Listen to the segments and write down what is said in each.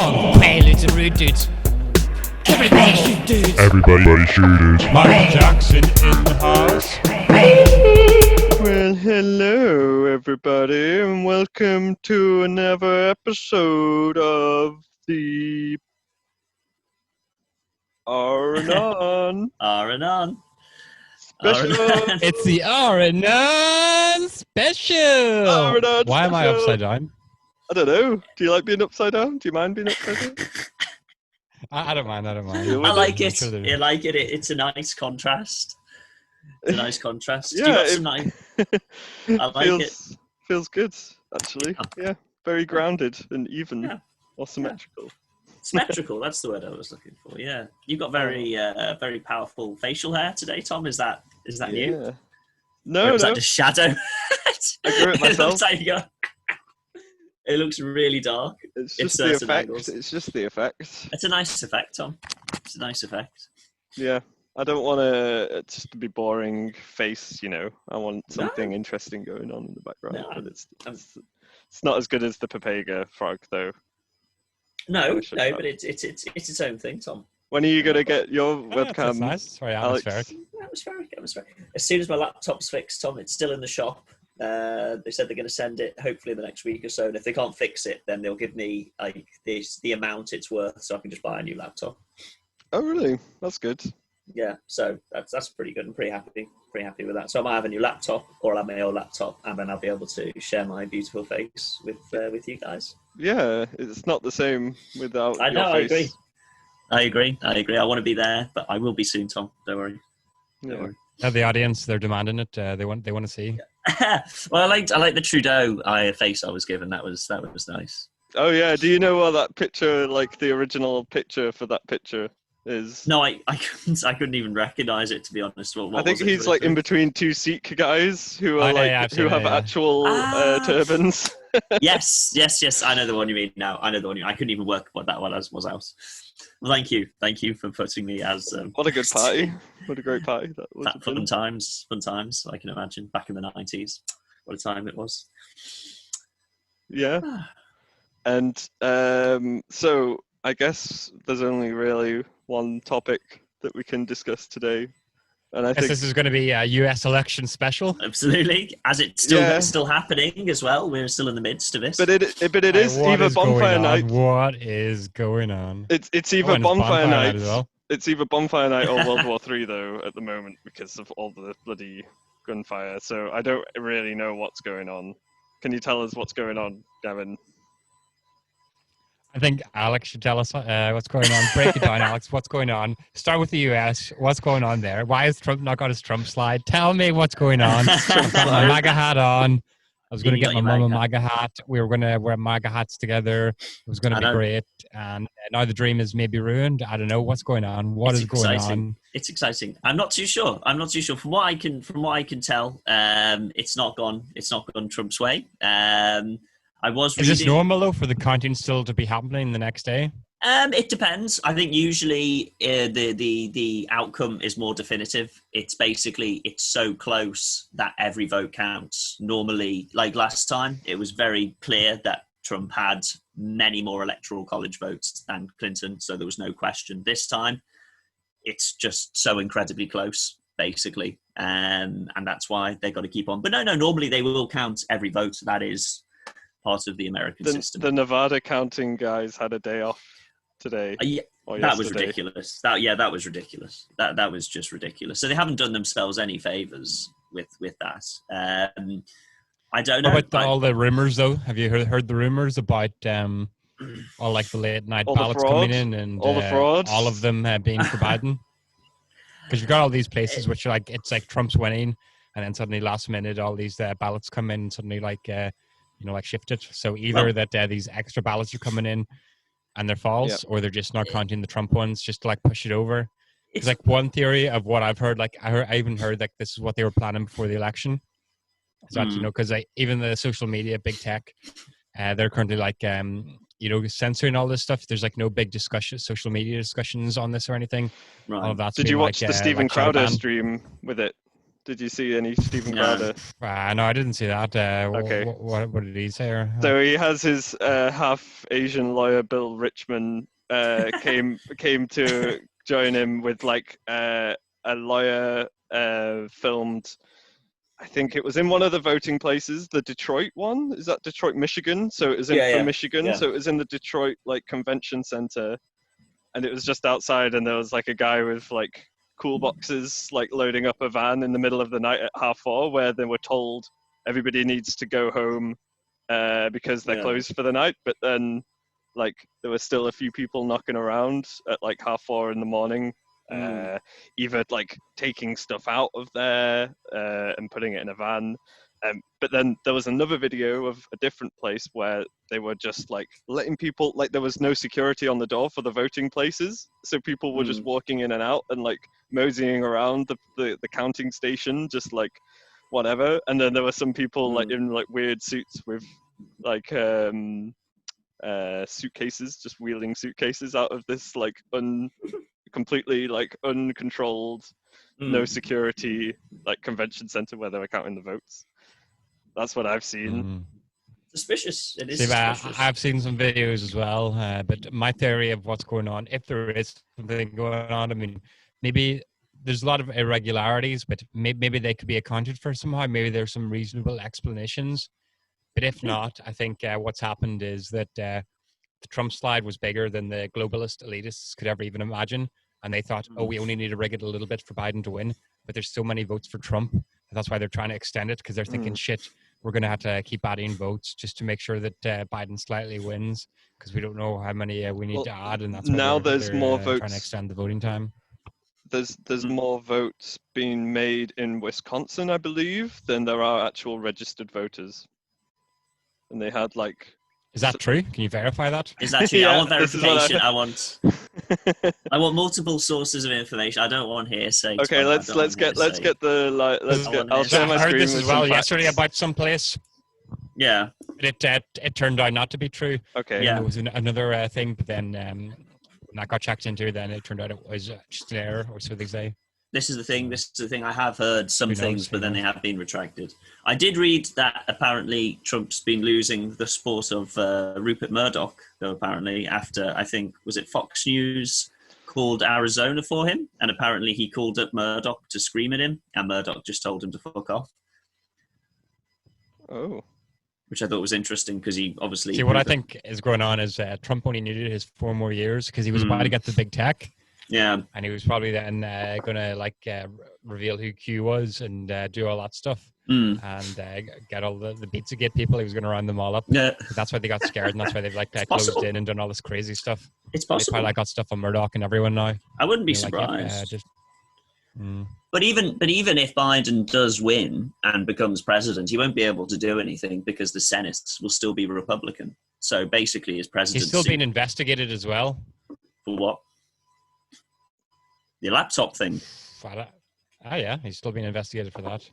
Pilots and rude dudes. Everybody shoot dudes. Everybody shooters. Mike Jackson in the house. Well, hello everybody, and welcome to another episode of the Anon Anon. special. It's the Anon special. Anon Why am I special. upside down? I don't know. Do you like being upside down? Do you mind being upside down? I don't mind. Yeah, I like I'm it. sure I like it. It's a nice contrast. It's a nice contrast. Yeah, You got some nice. I like feels, Feels good, actually. Yeah, very grounded and even Yeah. or symmetrical. symmetrical. That's the word I was looking for. Yeah, you've got very, very powerful facial hair today, Tom. Is that new? Yeah. Or No, is no. that just shadow? I grew it myself. looks like you got- It looks really dark. It's in just the certain effect. angles. It's just the effect. It's a nice effect, Tom. It's a nice effect. Yeah, I don't want to just to be boring face. I want something interesting going on in the background. No, but it's not as good as the Papega frog, though. No, I should no, have. but it's its own thing, Tom. When are you gonna get your That's webcam? nice. It's very Alex? atmospheric. Atmospheric. As soon as my laptop's fixed, Tom, it's still in the shop. They said they're going to send it hopefully the next week or so. And if they can't fix it, then they'll give me like the amount it's worth, so I can just buy a new laptop. Oh, really? That's good. Yeah, so that's pretty good. I'm pretty happy with that. So I might have a new laptop, or I'll have my old laptop, and then I'll be able to share my beautiful face with you guys. Yeah, it's not the same without I know. your face. I agree. I want to be there, but I will be soon, Tom. Don't worry. Don't Yeah. worry. The audience, they're demanding it. They want to see. Well, I like the Trudeau face I was given. That was nice. Oh yeah. Do you know what that picture, like the original picture for that picture, is? No, I couldn't even recognise it, to be honest. What I think was it? he's like in between two Sikh guys who are I've seen who it, have yeah. actual turbans. Yes. I know the one you mean now. I know the one you. I couldn't even work what that one was out. Well, thank you for putting me as. What a good party! What a great party that was. Fun times. I can imagine back in the 90s. What a time it was. Yeah, and so I guess there's only really one topic that we can discuss today, and I Guess think this is going to be a U.S. election special. Absolutely, as it's still happening as well. We're still in the midst of it. but it is What either is going bonfire on? night. What is going on? It's Oh, either and it's bonfire night. as well. It's either bonfire night or World War III though at the moment because of all the bloody gunfire. So I don't really know what's going on. Can you tell us what's going on, Gavin? I think Alex should tell us what's going on. Break it down, Alex. What's going on? Start with the U.S. What's going on there? Why has Trump not got his Trumpslide? Tell me what's going on. I've got my MAGA hat on. I was going to You get got my your mum a MAGA MAGA hat. We were going to wear MAGA hats together. It was going to I be know. great. And now the dream is maybe ruined. I don't know what's going on. What It's is going exciting. on? It's exciting. I'm not too sure. From what I can tell, it's not gone Trump's way. I was Is this reading. normal though for the counting still to be happening the next day? It depends. I think usually the outcome is more definitive. It's so close that every vote counts. Normally, like last time, it was very clear that Trump had many more electoral college votes than Clinton, so there was no question. This time, it's just so incredibly close, basically, and that's why they got to keep on. But no, normally they will count every vote. That is part of the American system. The Nevada counting guys had a day off today. Or That was yesterday. ridiculous. That was ridiculous. That was just ridiculous. So they haven't done themselves any favors with that. I don't know. What about all the rumors though? Have you heard the rumors about all like the late night All the ballots fraud? coming in and All the fraud? all of them being for Biden? Because you've got all these places which are like it's like Trump's winning, and then suddenly last minute all these ballots come in and suddenly like shifted. So either that these extra ballots are coming in and they're false, or they're just not counting the Trump ones just to like push it over. It's like one theory of what I've heard. Like I even heard like this is what they were planning before the election. Is that because even the social media, big tech, they're currently like censoring all this stuff. There's like no big social media discussions on this or anything. Right. All of that's Did you been, watch like, the Steven like shadow Crowder banned. stream with it? Did you see any Stephen No. Crowder? No, I didn't see that. Okay. What did he say? Or, So he has his half Asian lawyer Bill Richmond came to join him with like a lawyer filmed. I think it was in one of the voting places, the Detroit one. Is that Detroit, Michigan? So it was in Michigan. Yeah. So it was in the Detroit like convention center, and it was just outside, and there was like a guy with like cool boxes like loading up a van in the middle of the night at 4:30, where they were told everybody needs to go home because they're closed for the night. But then like there were still a few people knocking around at like 4:30 in the morning, either like taking stuff out of there and putting it in a van. But then there was another video of a different place where they were just like letting people, like there was no security on the door for the voting places, so people were just walking in and out and like moseying around the counting station, just like whatever. And then there were some people like in like weird suits with like suitcases, just wheeling suitcases out of this like completely like uncontrolled, no security like convention center where they were counting the votes. That's what I've seen. Suspicious. It is See, suspicious. I've seen some videos as well, but my theory of what's going on, if there is something going on, I mean, maybe there's a lot of irregularities, but maybe they could be accounted for somehow. Maybe there's some reasonable explanations. But if not, I think what's happened is that the Trumpslide was bigger than the globalist elitists could ever even imagine. And they thought, oh, we only need to rig it a little bit for Biden to win. But there's so many votes for Trump. And that's why they're trying to extend it, because they're thinking, shit, we're going to have to keep adding votes just to make sure that Biden slightly wins, because we don't know how many we need to add. And that's why now they're more trying votes. to extend the voting time. There's more votes being made in Wisconsin, I believe, than there are actual registered voters. And they had like... Is that true? Can you verify that? Is that true? I want this is what verification. I want multiple sources of information. I don't want hearsay. Okay, let's get the like. I'll share my I heard screen this with as well some yesterday facts. about some place. Yeah. It turned out not to be true. Okay. Yeah. There was another thing, but then when that got checked into, then it turned out it was just an error, or so they say. This is the thing. I have heard some things, but then Who they have been retracted. I did read that apparently Trump's been losing the support of Rupert Murdoch, though, apparently, after, I think, was it Fox News called Arizona for him? And apparently he called up Murdoch to scream at him, and Murdoch just told him to fuck off. Oh. Which I thought was interesting, because he obviously... See, what I think is going on is Trump only needed his 4 more years because he was about to get the big tech. Yeah. And he was probably then going to reveal who Q was and do all that stuff and get all the Pizzagate people. He was going to round them all up. Yeah. But that's why they got scared, and that's why they've closed in and done all this crazy stuff. It's They possible. probably got stuff on Murdoch and everyone now. I wouldn't be surprised. But even if Biden does win and becomes president, he won't be able to do anything because the Senate will still be Republican. So basically, his presidency... He's still being investigated as well. For what? The laptop thing. Yeah, he's still being investigated for that.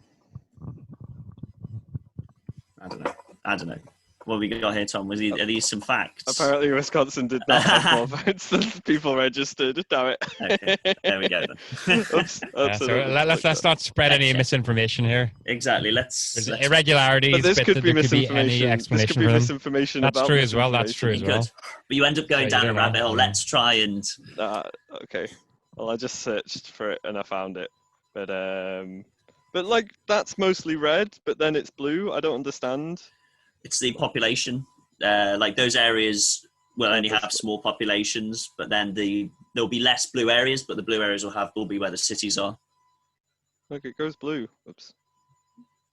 I don't know. What we got here, Tom? Are these some facts? Apparently, Wisconsin did not have more votes than people registered. Damn it. Okay, there we go then. Oops, So let's not spread any misinformation here. Exactly. There's irregularities, but this could be there could be misinformation. any explanation This could be for them. misinformation. That's about true as well. That's true as well. Good. But you end up going down a rabbit hole. Let's try and... Okay. Well, I just searched for it and I found it. But like that's mostly red, but then it's blue. I don't understand. It's the population. Like those areas will only have small populations, but then there'll be less blue areas, but the blue areas will be where the cities are. Look, it goes blue. Oops.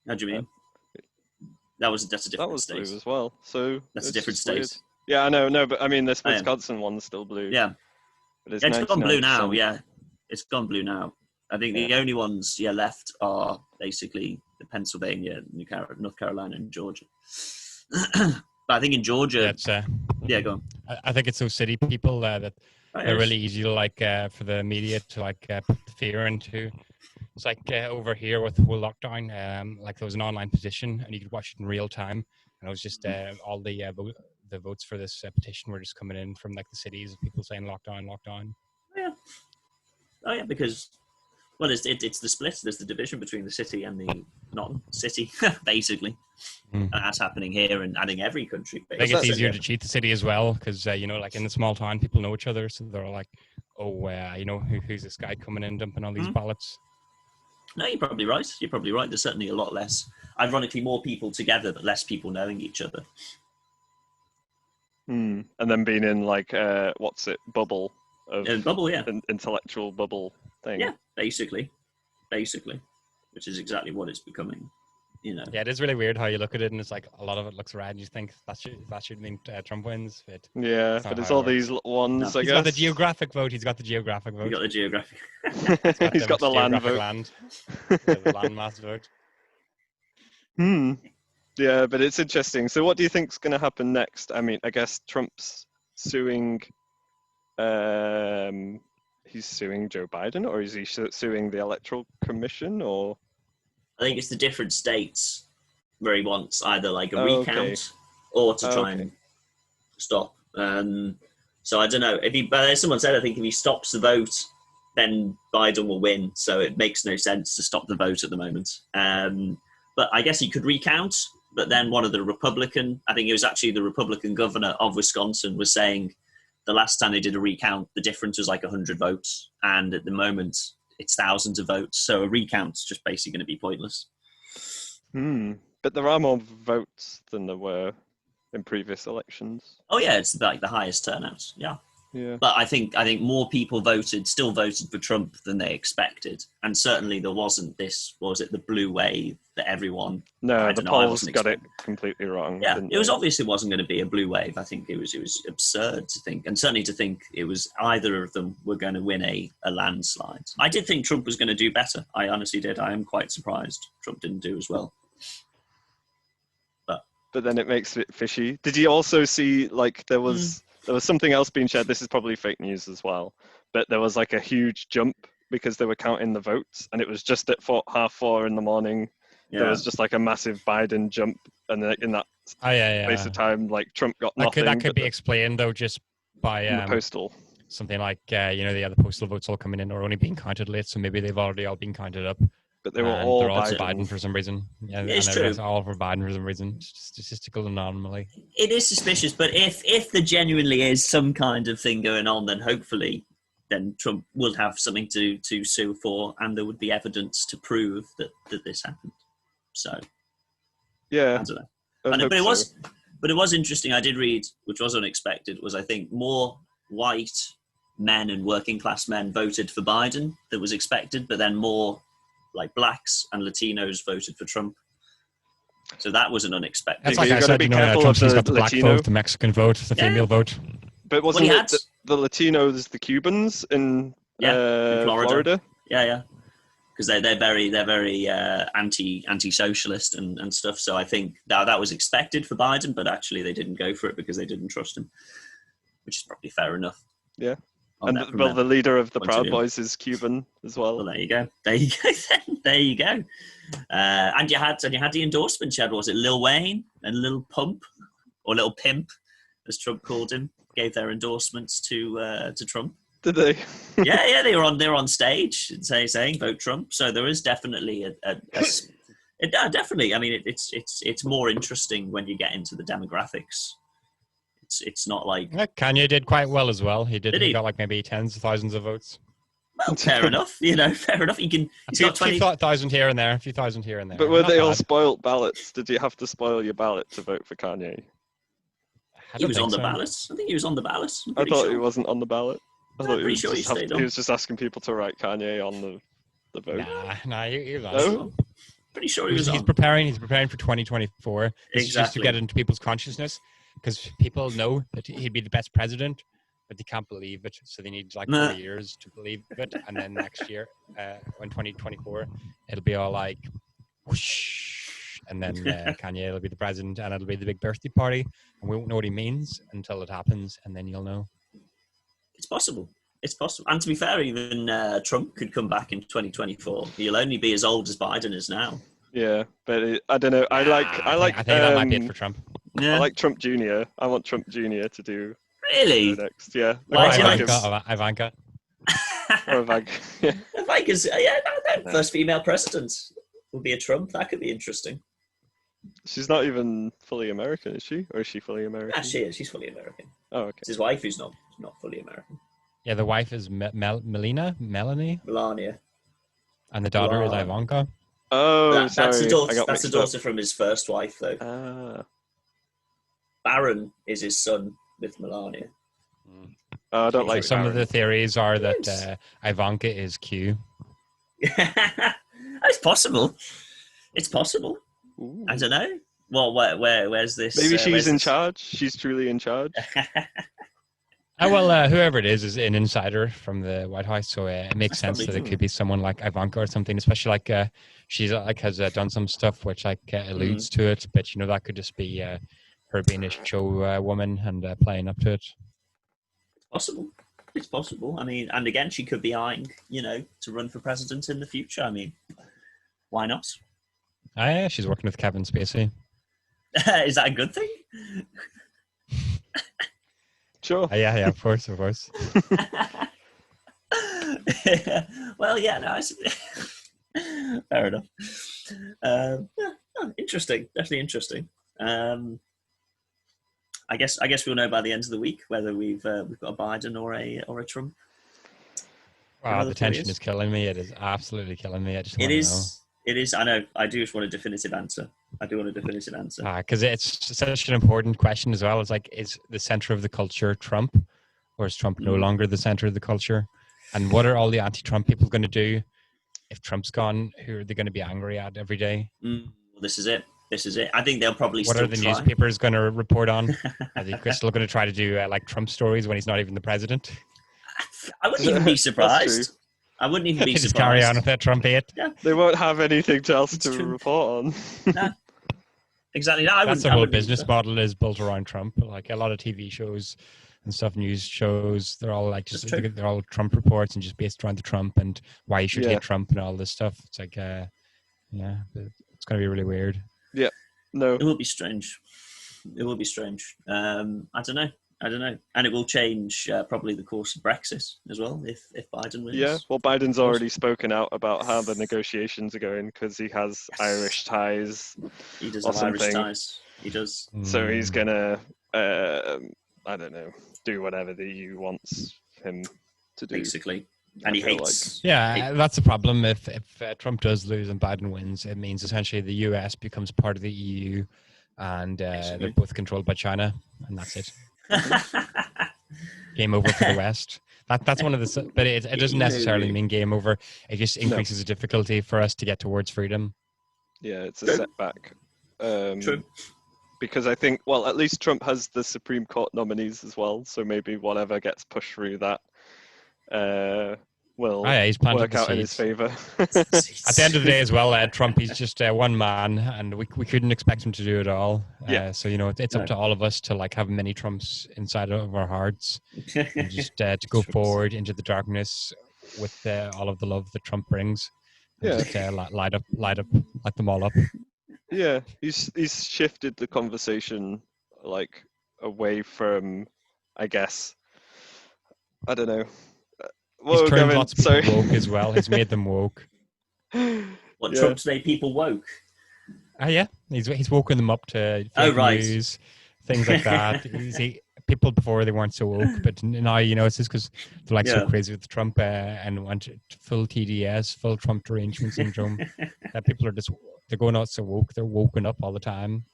How do you mean? That's a different That was state. blue as well. So That's a it's different just state. weird. Yeah, I know. No, but I mean, this Oh, yeah. Wisconsin one's still blue. Yeah. But It's gone blue now. 99%. Yeah, it's gone blue now. I think the only ones left are basically the Pennsylvania, North Carolina, and Georgia. But I think in Georgia, go on. I think it's those city people that they're really easy to for the media to put fear into. It's like over here with the whole lockdown, there was an online petition and you could watch it in real time, and it was just all the votes for this petition were just coming in from the cities of people saying lockdown. Oh yeah, because Well, it's the split. There's the division between the city and the non-city, basically. Mm. And that's happening here and in every country. I think it's easier to cheat the city as well because, like in the small town, people know each other. So they're all like, who's this guy coming in dumping all these ballots? No, you're probably right. There's certainly a lot less, ironically, more people together, but less people knowing each other. And then being in like, bubble of Bubble, yeah. Intellectual bubble thing. Yeah, basically, which is exactly what it's becoming. Yeah, it is really weird how you look at it, and it's like a lot of it looks red. And you think that should mean Trump wins. But it's all these ones. No, I guess he's got the geographic vote. He's got the geographic. He's got the land vote. The landmass vote. Yeah, but it's interesting. So, what do you think's going to happen next? I mean, I guess Trump's suing. He's suing Joe Biden, or is he suing the Electoral Commission, or? I think it's the different states where he wants either like a recount or to try and stop. So I don't know. But as someone said, I think if he stops the vote, then Biden will win. So it makes no sense to stop the vote at the moment. But I guess he could recount. But then one of the I think it was actually the Republican governor of Wisconsin, was saying the last time they did a recount, the difference was like 100 votes. And at the moment, it's thousands of votes. So a recount's just basically going to be pointless. But there are more votes than there were in previous elections. Oh yeah, it's like the highest turnout. Yeah. But I think more people still voted for Trump than they expected, and certainly there wasn't this. What was it, the blue wave that everyone? No, the polls got it completely wrong. Yeah, it was obviously wasn't going to be a blue wave. I think it was absurd to think, and certainly to think it was either of them were going to win a landslide. I did think Trump was going to do better. I honestly did. I am quite surprised Trump didn't do as well. But then it makes it fishy. Did you also see like there was something else being shared? This is probably fake news as well, but there was like a huge jump because they were counting the votes, and it was just at 4:30 in the morning. Yeah. There was just like a massive Biden jump, and in that space of time, like Trump got nothing. That could be explained though just by postal. Something like the other postal votes all coming in are only being counted late, so maybe they've already all been counted up. But they were all Biden for some reason. Yeah, it's true. It's all for Biden for some reason. Statistical anomaly. It is suspicious, but if there genuinely is some kind of thing going on, then hopefully, then Trump will have something to sue for, and there would be evidence to prove that this happened. So, yeah, I don't know. But it was interesting. I did read, which was unexpected, was I think more white men and working class men voted for Biden than was expected, but then more like blacks and Latinos voted for Trump. So that was an unexpected. That's like I said, Trump's got the black vote, the Mexican vote, the female vote. But wasn't it the Latinos, the Cubans in Florida? Yeah. Because they're very anti-socialist and stuff. So I think that was expected for Biden, but actually they didn't go for it because they didn't trust him, which is probably fair enough. Yeah. And the leader of the Proud Boys is Cuban as well. Well, there you go. There you go. And you had the endorsements. You had, was it Lil Wayne and Lil Pump, or Lil Pimp, as Trump called him, gave their endorsements to Trump. Did they? yeah, they were on stage saying vote Trump. So there is definitely definitely. I mean, it's more interesting when you get into the demographics. It's not like Kanye did quite well as well. He got like maybe tens of thousands of votes. Well, fair enough. Fair enough. He's got 20,000 here and there, a few thousand here and there. But were they all spoiled ballots? Did you have to spoil your ballot to vote for Kanye? He was on the ballot. I think he was on the ballot. I thought he wasn't on the ballot. I thought he was just asking people to write Kanye on the vote. Nah, he was on. No? Pretty sure he was on. He's preparing for 2024. It's just to get into people's consciousness. Because people know that he'd be the best president, but they can't believe it. So they need like 4 years to believe it. And then next year, in 2024, it'll be all like, whoosh. And then Kanye will be the president, and it'll be the big birthday party. And we won't know what he means until it happens, and then you'll know. It's possible. And to be fair, even Trump could come back in 2024. He'll only be as old as Biden is now. Yeah, but I don't know. I think that might be it for Trump. Yeah. I like Trump Jr. I want Trump Jr. to do really next. Yeah. Why do you like Ivanka? Or Ivanka. Yeah. Ivanka's, first female president will be a Trump. That could be interesting. She's not even fully American, is she? Or is she fully American? Yeah, she is. She's fully American. Oh, okay. It's his wife who's not fully American. Yeah, the wife is Melania, Melania. and the daughter is Ivanka. Oh, That's the sorry. daughter. I got That's the mixed up. daughter from his first wife, though. Baron is his son with Melania. I don't like Some of Baron. the theories are that Yes. Ivanka is Q. It's possible. It's possible. Ooh. I don't know. Well, where's this? Maybe she's where's in this? charge. She's truly in charge. Well, whoever it is an insider from the White House, so it makes That's sense that probably it could be someone like Ivanka or something. Especially like she's has done some stuff which like alludes to it, but that could just be her being a show woman and playing up to it. Possible. It's possible. I mean, and again, she could be eyeing, to run for president in the future. I mean, why not? Yeah, she's working with Kevin Spacey. Is that a good thing? Sure. Yeah, of course. Well, yeah, no, fair enough. Interesting, definitely interesting. I guess we'll know by the end of the week whether we've got a Biden or a Trump. Wow, Another the 4 tension years? is killing me. It is absolutely killing me. I just It want to know. is. It is. I know. I do just want a definitive answer. Because it's such an important question as well. It's like, is the center of the culture Trump, or is Trump no longer the center of the culture? And what are all the anti-Trump people going to do if Trump's gone? Who are they going to be angry at every day? This is it. I think they'll probably What still are the try. newspapers going to report on? Are they still going to try to do like Trump stories when he's not even the president? I wouldn't even be That's surprised. true. I wouldn't even be They just surprised. carry on with that Trump hate. Yeah, They won't have anything else It's to true. report on. no, exactly. No, That's the whole business model is built around Trump. Like a lot of TV shows and stuff, news shows, they're all like just they're all Trump reports and just based around the Trump and why you should hate Trump and all this stuff. It's like, it's going to be really weird. Yeah, no. It will be strange. I don't know. And it will change probably the course of Brexit as well if Biden wins. Yeah, well, Biden's already spoken out about how the negotiations are going because he has Irish ties. He does or have Irish something. ties. He does. So he's going to, I don't know, do whatever the EU wants him to do. Basically. And he I feel hates... Yeah, that's the problem. If Trump does lose and Biden wins, it means essentially the US becomes part of the EU and they're both controlled by China, and that's it. Game over for the West. That's one of the, but it doesn't necessarily mean game over. It just increases the difficulty for us to get towards freedom. Yeah, it's a setback. True. Because I think, well, at least Trump has the Supreme Court nominees as well, so maybe whatever gets pushed through that will He's planted work the out in his seeds. favor. At the end of the day as well, Trump, he's just one man, and we couldn't expect him to do it all. So, it's up to all of us to like have many Trumps inside of our hearts and just to go forward into the darkness with all of the love that Trump brings. And just light them all up. Yeah, he's shifted the conversation like away from, I guess, I don't know. He's turned lots of people woke as well. He's made them woke. Trump's made people woke? Yeah. He's woken them up to fake news, things like that. People before they weren't so woke, but now, it's just because they're like so crazy with Trump and want full TDS, full Trump derangement syndrome, that people are just, they're going out so woke, they're woken up all the time.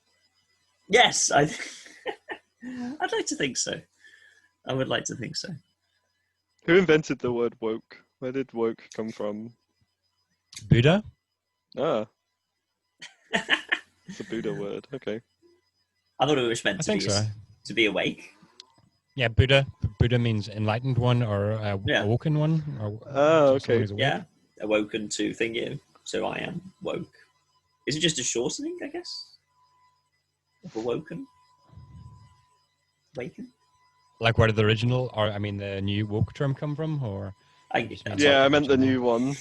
Yes, I'd like to think so. I would like to think so. Who invented the word woke? Where did woke come from? Buddha? Ah. It's a Buddha word. Okay. I thought it was meant to be awake. Yeah, Buddha means enlightened one or awoken one. Okay. Yeah, awoken to thingy. So I am woke. Is it just a shortening, I guess? Of awoken? Waken? Like where did the original, or I mean the new woke term come from? Or I meant the new one.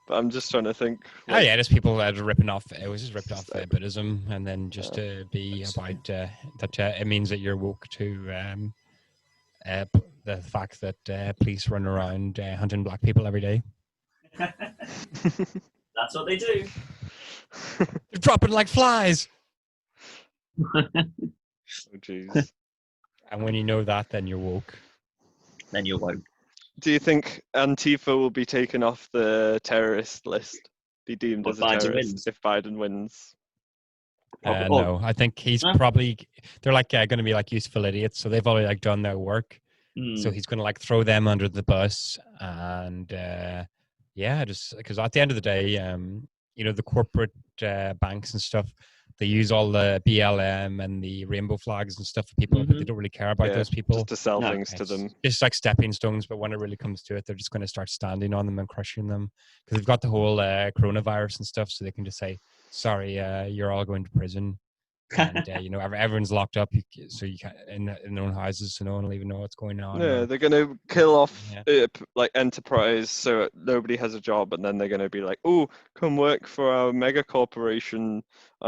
But I'm just trying to think. Just people that are ripping off. It was just ripped off Buddhism, and then just to be about that. It means that you're woke to the the fact that police run around hunting black people every day. That's what they do. They're dropping like flies. Oh, jeez. And when you know that, then you're woke. Then you're woke. Do you think Antifa will be taken off the terrorist list? Be deemed What, as a Biden terrorist wins? if Biden wins? No, I think he's probably, they're like going to be like useful idiots. So they've already like done their work. So he's going to like throw them under the bus. And just because at the end of the day, the corporate banks and stuff, they use all the BLM and the rainbow flags and stuff for people, but they don't really care about those people. Just to sell things to them. It's like stepping stones, but when it really comes to it, they're just going to start standing on them and crushing them because they've got the whole coronavirus and stuff, so they can just say, sorry, you're all going to prison. And everyone's locked up, so you can't in their own houses, so no one will even know what's going on. Yeah, they're going to kill off like enterprise, so nobody has a job, and then they're going to be like, "Oh, come work for our mega corporation,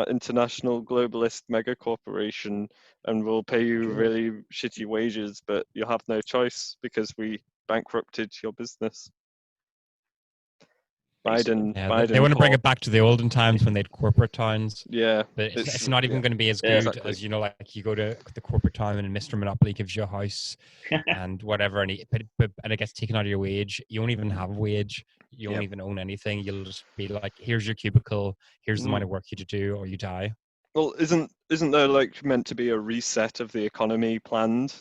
international globalist mega corporation, and we'll pay you really shitty wages, but you'll have no choice because we bankrupted your business." Biden. They want to bring it back to the olden times when they had corporate towns. Yeah, but it's not even going to be as good as like you go to the corporate town and Mr. Monopoly gives you a house and whatever, and it gets taken out of your wage. You won't even have a wage. You won't even own anything. You'll just be like, here's your cubicle. Here's the amount of work you to do, or you die. Well, isn't there like meant to be a reset of the economy planned?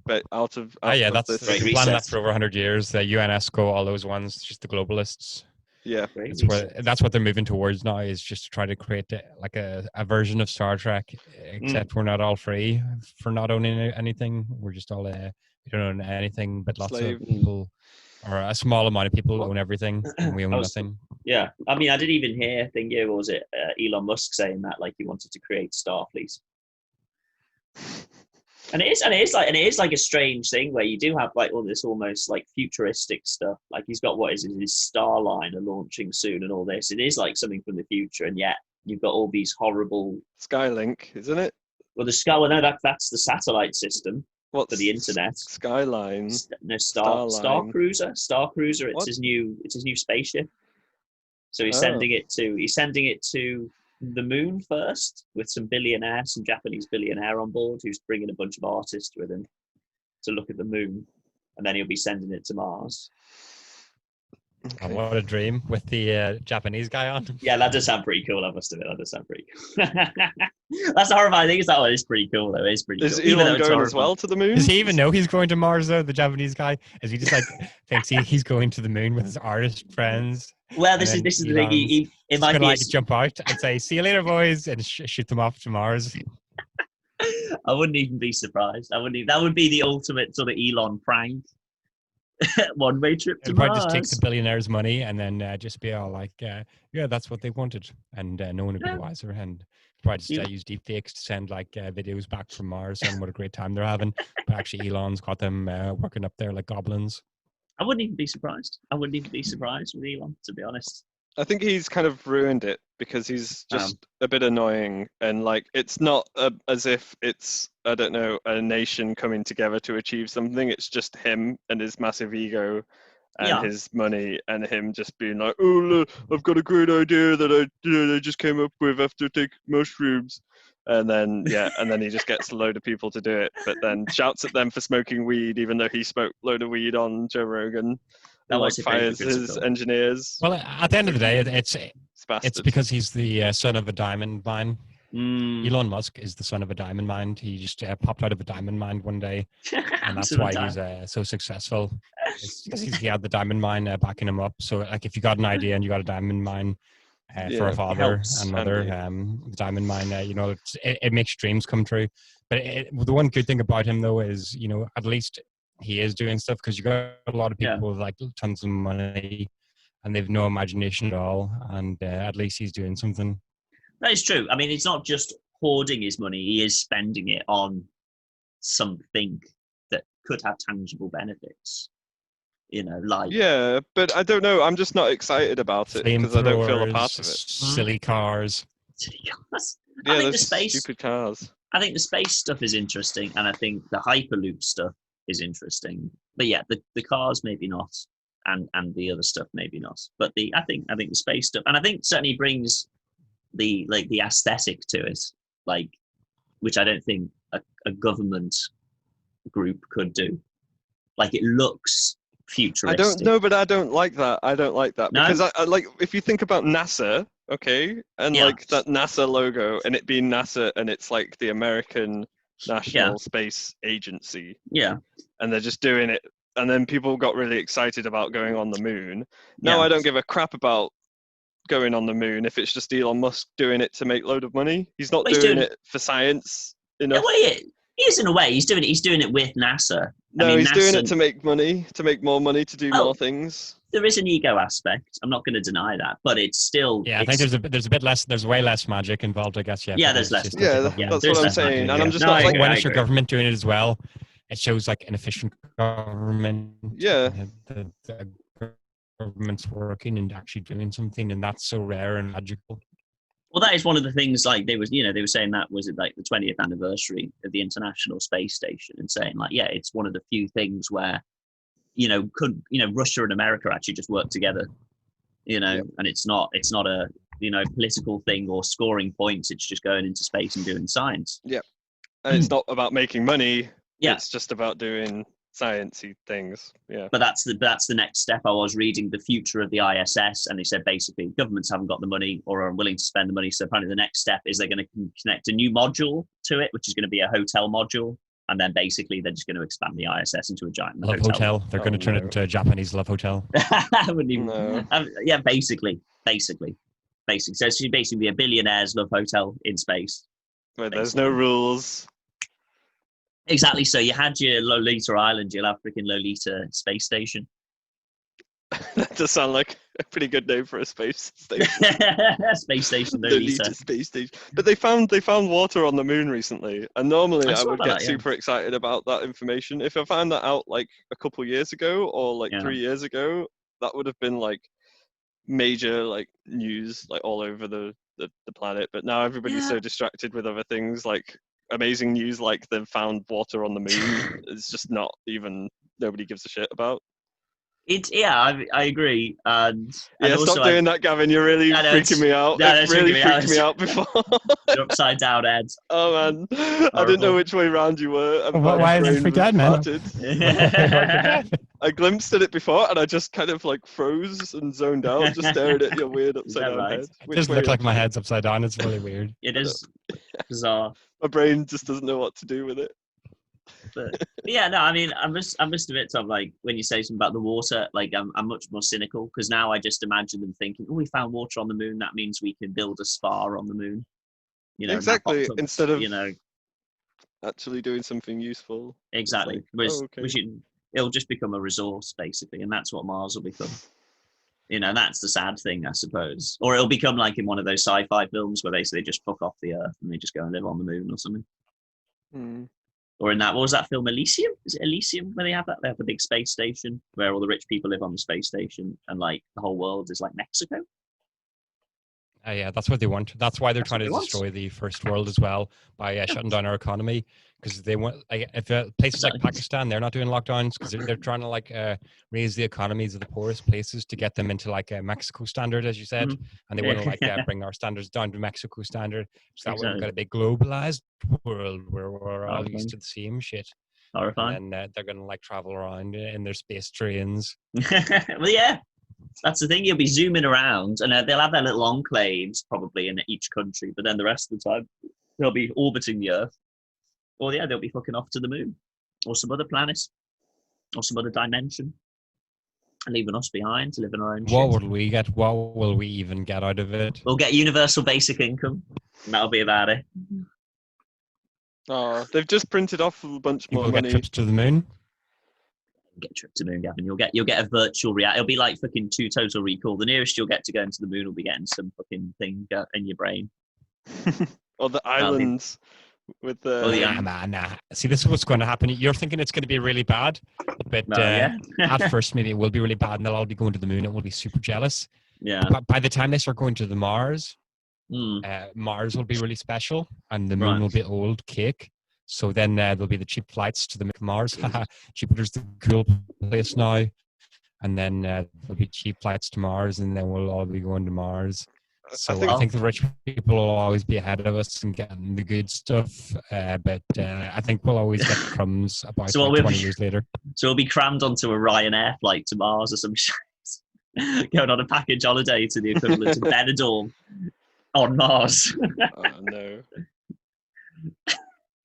But out of that's this planned that for over 100 years. The UNESCO, all those ones, just the globalists. Yeah, that's what they're moving towards now, is just to try to create like a version of Star Trek, except we're not all free for not owning anything. We're just all we don't own anything, but lots of people, or a small amount of people, own everything, and we own nothing. Yeah, I mean, I didn't even hear what was it, Elon Musk saying that like he wanted to create Starfleet. And it is like a strange thing where you do have like all this almost like futuristic stuff. Like he's got his Starliner launching soon and all this. It is like something from the future, and yet you've got all these horrible Skylink, isn't it? Well, that's the satellite system for the internet. Skyline. Star Cruiser. It's his new spaceship. So he's sending it to the moon first with some Japanese billionaire on board who's bringing a bunch of artists with him to look at the moon, and then he'll be sending it to Mars. Okay. Oh, what a dream with the Japanese guy on. Yeah, that does sound pretty cool. I must admit, that does sound pretty cool. That's the horrifying thing, is that one is pretty cool though. It's pretty is cool. Elon going as well to the moon? Does he even know he's going to Mars though, the Japanese guy? Is he just like thinks he's going to the moon with his artist friends? Well, this is the thing. It might be like jump out and say, "See you later, boys," and shoot them off to Mars. I wouldn't even be surprised. That would be the ultimate sort of Elon prank. One-way trip to Mars. Probably just take the billionaires' money and then just be all like, "Yeah, that's what they wanted," and no one would be the wiser. And probably just use deepfakes to send like videos back from Mars and what a great time they're having. But actually, Elon's got them working up there like goblins. I wouldn't even be surprised. with Elon, to be honest. I think he's kind of ruined it because he's just a bit annoying, and like it's not as if it's, I don't know, a nation coming together to achieve something. It's just him and his massive ego and his money, and him just being like, "Oh, look, I've got a great idea that I just came up with after taking mushrooms." And then he just gets a load of people to do it, but then shouts at them for smoking weed, even though he smoked a load of weed on Joe Rogan. And like fires his engineers. Well, at the end of the day, it's because he's the son of a diamond mine. Elon Musk is the son of a diamond mine. He just popped out of a diamond mine one day, and that's why he's so successful. It's because he had the diamond mine backing him up. So, like, if you got an idea and you got a diamond mine for a father and mother, the diamond mine, it makes dreams come true. But the one good thing about him, though, is at least he is doing stuff, because you got a lot of people with like tons of money and they've no imagination at all, and at least he's doing something. That is true. I mean, he's not just hoarding his money, he is spending it on something that could have tangible benefits, but I don't know, I'm just not excited about it because I don't feel a part of it. Silly cars. I think the space stupid cars. I think the space stuff is interesting, and I think the Hyperloop stuff is interesting. But yeah, the cars maybe not, and the other stuff maybe not. But I think the space stuff, and I think certainly brings the aesthetic to it, like, which I don't think a government group could do. Like, it looks futuristic. I don't know, but I don't like that. No? Because I like, if you think about NASA, okay, and Yeah. like that NASA logo and it being NASA and it's like the American National Space Agency, Yeah. and they're just doing it, and then people got really excited about going on the moon. Now I don't give a crap about going on the moon if it's just Elon Musk doing it to make a load of money. He's not doing it for science enough. He is, in a way. He's doing it with NASA. No, he's doing it to make money, to make more money, to do more things. There is an ego aspect. I'm not going to deny that, but it's still. Yeah, I think there's a bit less. There's way less magic involved, I guess. Yeah, there's less. That's what I'm saying, and I'm just not like. When it's your government doing it as well, it shows like an efficient government. Yeah. The government's working and actually doing something, and that's so rare and magical. Well, that is one of the things. Like they were saying that was it like the 20th anniversary of the International Space Station, and saying like, yeah, it's one of the few things where, Russia and America actually just work together, and it's not a political thing or scoring points. It's just going into space and doing science. Yeah, and it's not about making money. Yeah, it's just about doing sciencey things. Yeah, but that's the next step. I was reading the future of the ISS, and they said basically governments haven't got the money or are unwilling to spend the money. So apparently the next step is they're going to connect a new module to it, which is going to be a hotel module, and then basically they're just going to expand the ISS into a giant love hotel. They're going to turn it into a Japanese love hotel. I wouldn't even. Yeah, basically. So it should basically be a billionaire's love hotel in space. Where there's no rules. Exactly. So you had your Lolita Island, you'll have freaking Lolita Space Station. That does sound like a pretty good name for a space station. Space Station Lolita. Space Station. But they found water on the moon recently, and normally I would get super excited about that information. If I found that out like a couple years ago or like 3 years ago, that would have been like major like news like all over the planet. But now everybody's so distracted with other things like amazing news like they've found water on the moon. It's just not even, nobody gives a shit about. I agree. And stop doing that, Gavin. You're really freaking me out. It really freaked me out before. You're upside down, Ed. Oh man, I didn't know which way round you were. Why is it freaked out, man? I glimpsed at it before, and I just kind of like froze and zoned out, just staring at your weird upside down head. It does look like my head's upside down. It's really weird. It is bizarre. My brain just doesn't know what to do with it. But yeah, no, I mean, I must admit, Tom, like when you say something about the water, like I'm much more cynical because now I just imagine them thinking, oh, we found water on the moon. That means we can build a spa on the moon. Exactly. Instead of actually doing something useful. Exactly. It'll just become a resource basically, and that's what Mars will become. That's the sad thing, I suppose. Or it'll become like in one of those sci-fi films where they just fuck off the Earth and they just go and live on the moon or something. Or in that, what was that film, Elysium? Is it Elysium where they have that? They have a big space station where all the rich people live on the space station and like the whole world is like Mexico. Yeah, that's what they want. That's why they're trying to destroy the first world as well by shutting down our economy, because they want if places like Pakistan, they're not doing lockdowns because they're trying to raise the economies of the poorest places to get them into like a Mexico standard, as you said, and they want to bring our standards down to Mexico standard, so that we've got a big globalized world where we're all used to the same shit. Horrifying. And they're going to travel around in their space trains. Well, yeah. That's the thing. You'll be zooming around, and they'll have their little enclaves probably in each country, but then the rest of the time they'll be orbiting the Earth, or they'll be fucking off to the moon, or some other planet, or some other dimension, and leaving us behind to live in our own. What will we get? What will we even get out of it? We'll get universal basic income, and that'll be about it. Oh, they've just printed off a bunch more money. Get trips to the moon. Get a trip to the moon, Gavin. You'll get a virtual reality. It'll be like fucking 2 Total Recall. The nearest you'll get to going to the moon will be getting some fucking thing in your brain. Or the islands with the. Nah. See, this is what's going to happen. You're thinking it's going to be really bad, but at first maybe it will be really bad, and they'll all be going to the moon. It will be super jealous. Yeah. But by the time they start going to the Mars, Mars will be really special, and the moon will be old cake. So then there'll be the cheap flights to the Mars. Jupiter's the cool place now. And then there'll be cheap flights to Mars, and then we'll all be going to Mars. So I think the rich people will always be ahead of us and getting the good stuff. But I think we'll always get crumbs about 20 years later. So we'll be crammed onto a Ryanair flight to Mars or some shit. Going on a package holiday to the equivalent of Benidorm on Mars. Oh, no.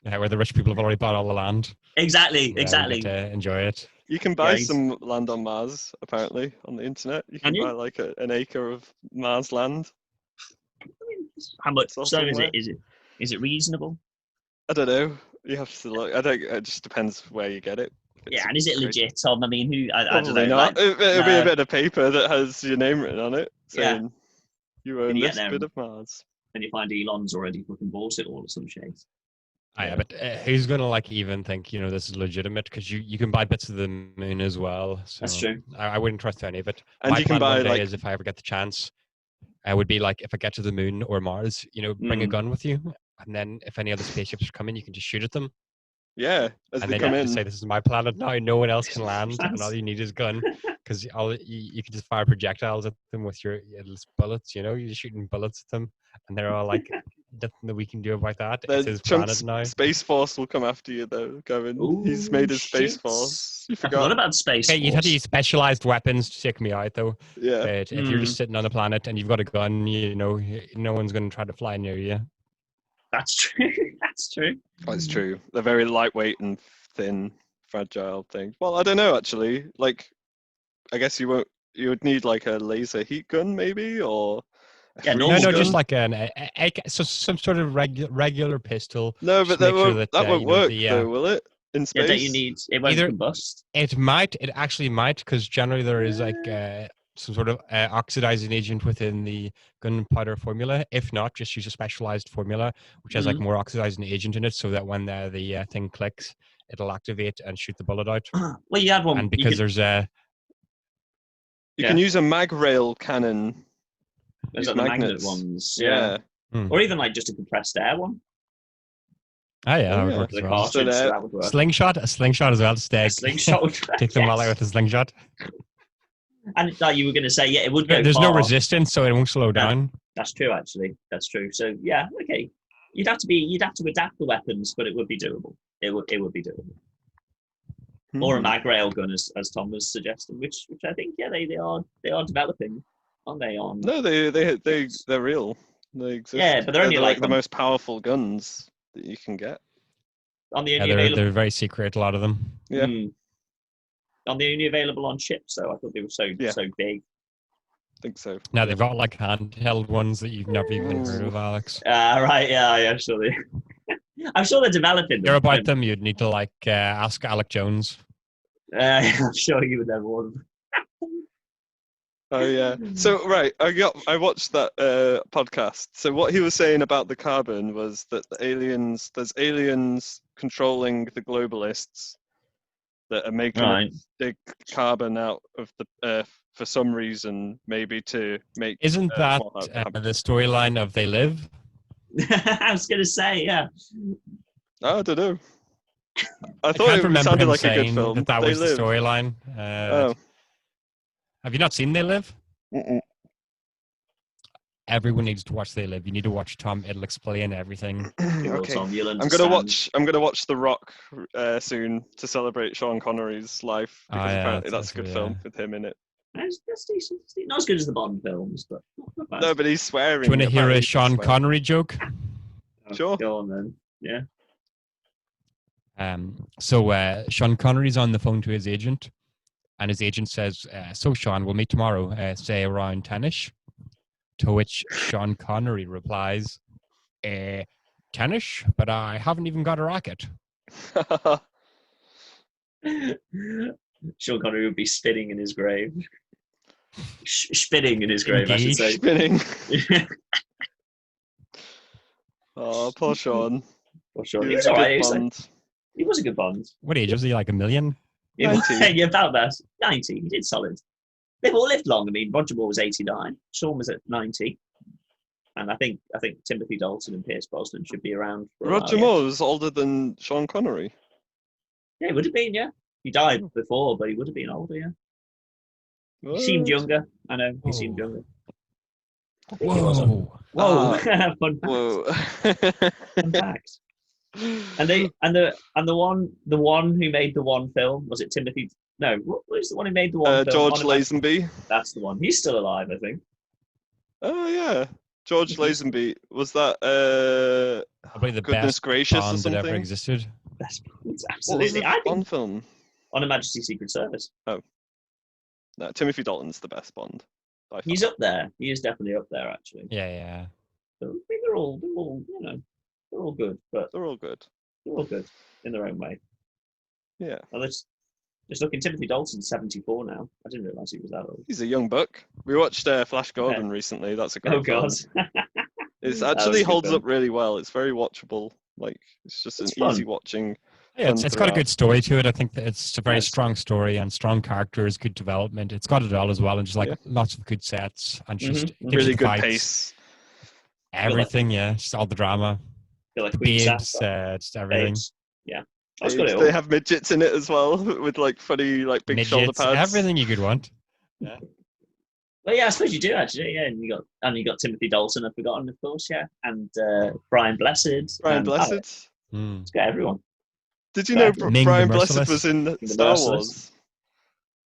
Yeah, where the rich people have already bought all the land. Exactly. We get to enjoy it. You can buy some land on Mars, apparently, on the internet. You can buy like an acre of Mars land. How much so is it? Is it reasonable? I don't know. You have to look. I think it just depends where you get it. Yeah, and is it legit, Tom? I mean, I don't know. Not. It'll be a bit of paper that has your name written on it, saying you own this bit of Mars. Then you find Elon's already fucking bought it all or some shit. Yeah, but who's gonna like even think this is legitimate? Because you can buy bits of the moon as well. So that's true. I wouldn't trust any of it. And my you can plan buy one day is if I ever get the chance, I would be like, if I get to the moon or Mars, bring a gun with you, and then if any other spaceships are coming, you can just shoot at them. Yeah, as and they then come you in. say, "This is my planet now. No one else can land, and all you need is a gun." Because you can just fire projectiles at them with your bullets. You're just shooting bullets at them, and they're all like, "Nothing that we can do about that." It's his planet now. Space Force will come after you, though, Gavin. Ooh, He's made his Space Force. You forgot. What about Space Force? You'd have to use specialized weapons to take me out, though. Yeah. But if you're just sitting on a planet and you've got a gun, no one's going to try to fly near you. That's true. That's true. That's true. They're very lightweight and thin, fragile things. Well, I don't know, actually. Like, I guess you would need like a laser heat gun, maybe, or no, just like some sort of regular pistol. No, but that won't work, though, will it? In space, don't you need it won't combust? It actually might, because generally there is like some sort of oxidizing agent within the gunpowder formula. If not, just use a specialized formula which has like more oxidizing agent in it, so that when the thing clicks, it'll activate and shoot the bullet out. Well, you have one, and because there's you can use a mag rail cannon. There's like the magnet ones, or even like just a compressed air one. Oh yeah, that would work as well. That would work. A slingshot as well. Slingshot would take them all out with a slingshot. And like you were going to say, it would go. There's no resistance, so it won't slow down. That's true, actually. That's true. So yeah, okay. You'd have to adapt the weapons, but it would be doable. It would be doable. Or a mag rail gun, as Tom was suggesting, which I think they are developing, aren't they? No, they're real. They exist. Yeah, but they're only like the most powerful guns that you can get. They're very secret, a lot of them. Yeah. On the only available on ships, though. I thought they were so big. I think so. Now they've got like handheld ones that you've never even heard of, Alex. Right, yeah, sure. I'm sure they're developing them. Hear about them, you'd need to like ask Alec Jones. I'm sure you would never want them. Oh yeah. So right, I watched that podcast. So what he was saying about the carbon was that there's aliens controlling the globalists that are making big carbon out of the Earth for some reason, maybe to make. Isn't that the storyline of They Live? I was going to say, yeah. I don't know. I thought it sounded like a good film. That was the storyline. Have you not seen They Live? Everyone needs to watch They Live. You need to watch Tom. It'll explain everything. Okay. I'm gonna watch The Rock soon to celebrate Sean Connery's life, because apparently that's a good film with him in it. That's decent. Not as good as the Bond films, but not bad. No, but he's swearing. Do you want to hear a Sean Connery joke? Sure. Go on then. Yeah. So Sean Connery's on the phone to his agent, and his agent says, "So Sean, we'll meet tomorrow, say around 10ish." To which Sean Connery replies, 10ish, but I haven't even got a racket. Sean Connery would be spinning in his grave. Spinning in his grave, Indeed. I should say. Spinning. Oh, poor Sean. Poor Sean. He was alright. He was a good Bond. What age was he? Like 1 million? Yeah, about that. 90. He did solid. They've all lived long. I mean, Roger Moore was 89. Sean was at 90. And I think Timothy Dalton and Pierce Brosnan should be around for a Roger while. Moore was older than Sean Connery. Yeah, he would have been. Yeah, he died before, but he would have been older. Yeah, he seemed younger. I know he seemed Whoa. younger. I think he was. Whoa. Whoa! Fun fact. Whoa. Fun fact. And the one who made the one film, was it Timothy? No, what was the one who made the one film? George Lazenby. That's the one. He's still alive, I think. Oh yeah, George Lazenby. Was that Probably the Goodness best Gracious or Bond that ever something? existed. That's What was absolutely. the I think Bond film? On Her Majesty's Secret Service. No, Timothy Dalton's the best Bond. By He's far. up there. He is definitely up there, actually. Yeah. So I think they're all, they're all good, but They're all good. they're all good in their own way. Yeah. Well, just looking, Timothy Dalton's 74 now. I didn't realise he was that old. He's a young buck. We watched Flash Gordon recently. That's a great Oh God, film. It That was actually a good holds film. up really well. It's very watchable. Like it's just It's an fun. easy watching. Yeah, it's got a throughout. good story to it. I think that it's a very Yes. strong story and strong characters, good development. It's got it all as well, and just like Yeah. lots of good sets and just Mhm. it gives you Really the good fights, pace. everything. Yeah, just all the drama, Feel like the Queen babes, Sat, just everything. babes. Yeah, that's got it all. They have midgets in it as well, with like funny, like big shoulder Midgets, pads. everything you could want. Well, yeah, I suppose you do actually. Yeah, and you got Timothy Dalton. I've forgotten, of course. Yeah, and Brian Blessed. Brian and, Blessed. Mm. It's got everyone. Did you know Ming the Brian Blessed Merciless. was in the Star Merciless. Wars?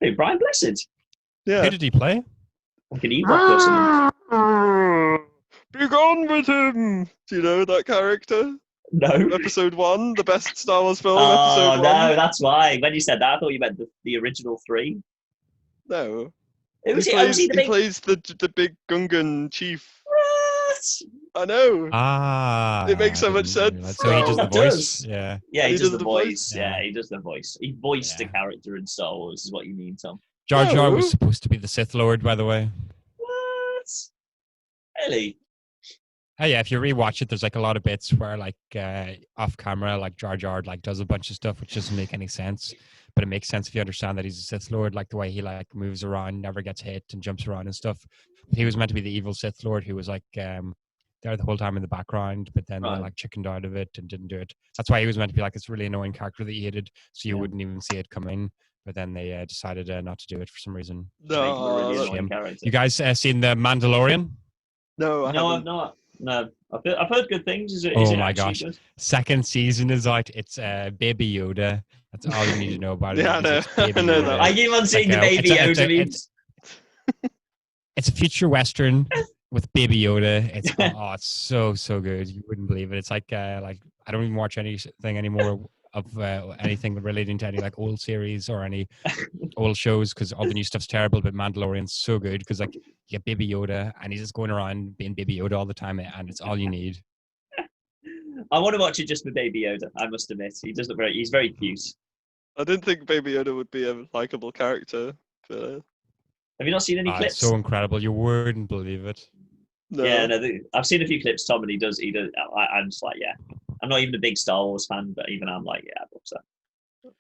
Hey, Brian Blessed, Yeah. Who did he play? like an Ewok or something. Be gone with him! Do you know that character? No. Episode 1, the best Star Wars film. Oh episode 1. no, that's why. When you said that, I thought you meant the original 3. No. It was, he was he the big? plays the big Gungan chief. What? I know. Ah, It makes so I much didn't sense. realize. So he does the It voice. does. Yeah. Yeah, he He does does the the voice. voice? Yeah, Yeah. he does the voice. He voiced the Yeah. character in Star Wars, is what you mean, Tom. Jar Jar No. was supposed to be the Sith Lord, by the way. What? Really? Oh yeah, if you rewatch it, there's like a lot of bits where like off camera, like Jar Jar like does a bunch of stuff which doesn't make any sense, but it makes sense if you understand that he's a Sith Lord, like the way he like moves around, never gets hit, and jumps around and stuff. But he was meant to be the evil Sith Lord who was like there the whole time in the background, but then Right. they like chickened out of it and didn't do it. That's why he was meant to be like this really annoying character that you hated, so you Yeah. wouldn't even see it coming. But then they decided not to do it for some reason. Make him a really No, annoying shame. character. You guys seen the Mandalorian? no, I No, I've haven't. not. No, I've heard good things. Is it Oh my actually gosh. good? Second season is out. It's Baby Yoda. That's all you need to know about it. Yeah, I is know. it's Baby I know Yoda. that. I keep on seeing like the a- baby it's a- Yoda it's memes. It's a future western with Baby Yoda. It's it's so good. You wouldn't believe it. It's like I don't even watch anything anymore of anything relating to any like old series or any old shows because all the new stuff's terrible. But Mandalorian's so good because like you get Baby Yoda and he's just going around being Baby Yoda all the time, and it's all you need. I want to watch it just with Baby Yoda. I must admit, he does look he's very cute. I didn't think Baby Yoda would be a likable character. But, Have you not seen any It's clips? so incredible. You wouldn't believe it. no. Yeah, no, I've seen a few clips, Tom, and he does. I'm just like, yeah. I'm not even a big Star Wars fan, but even I'm like, yeah, I'd watch that.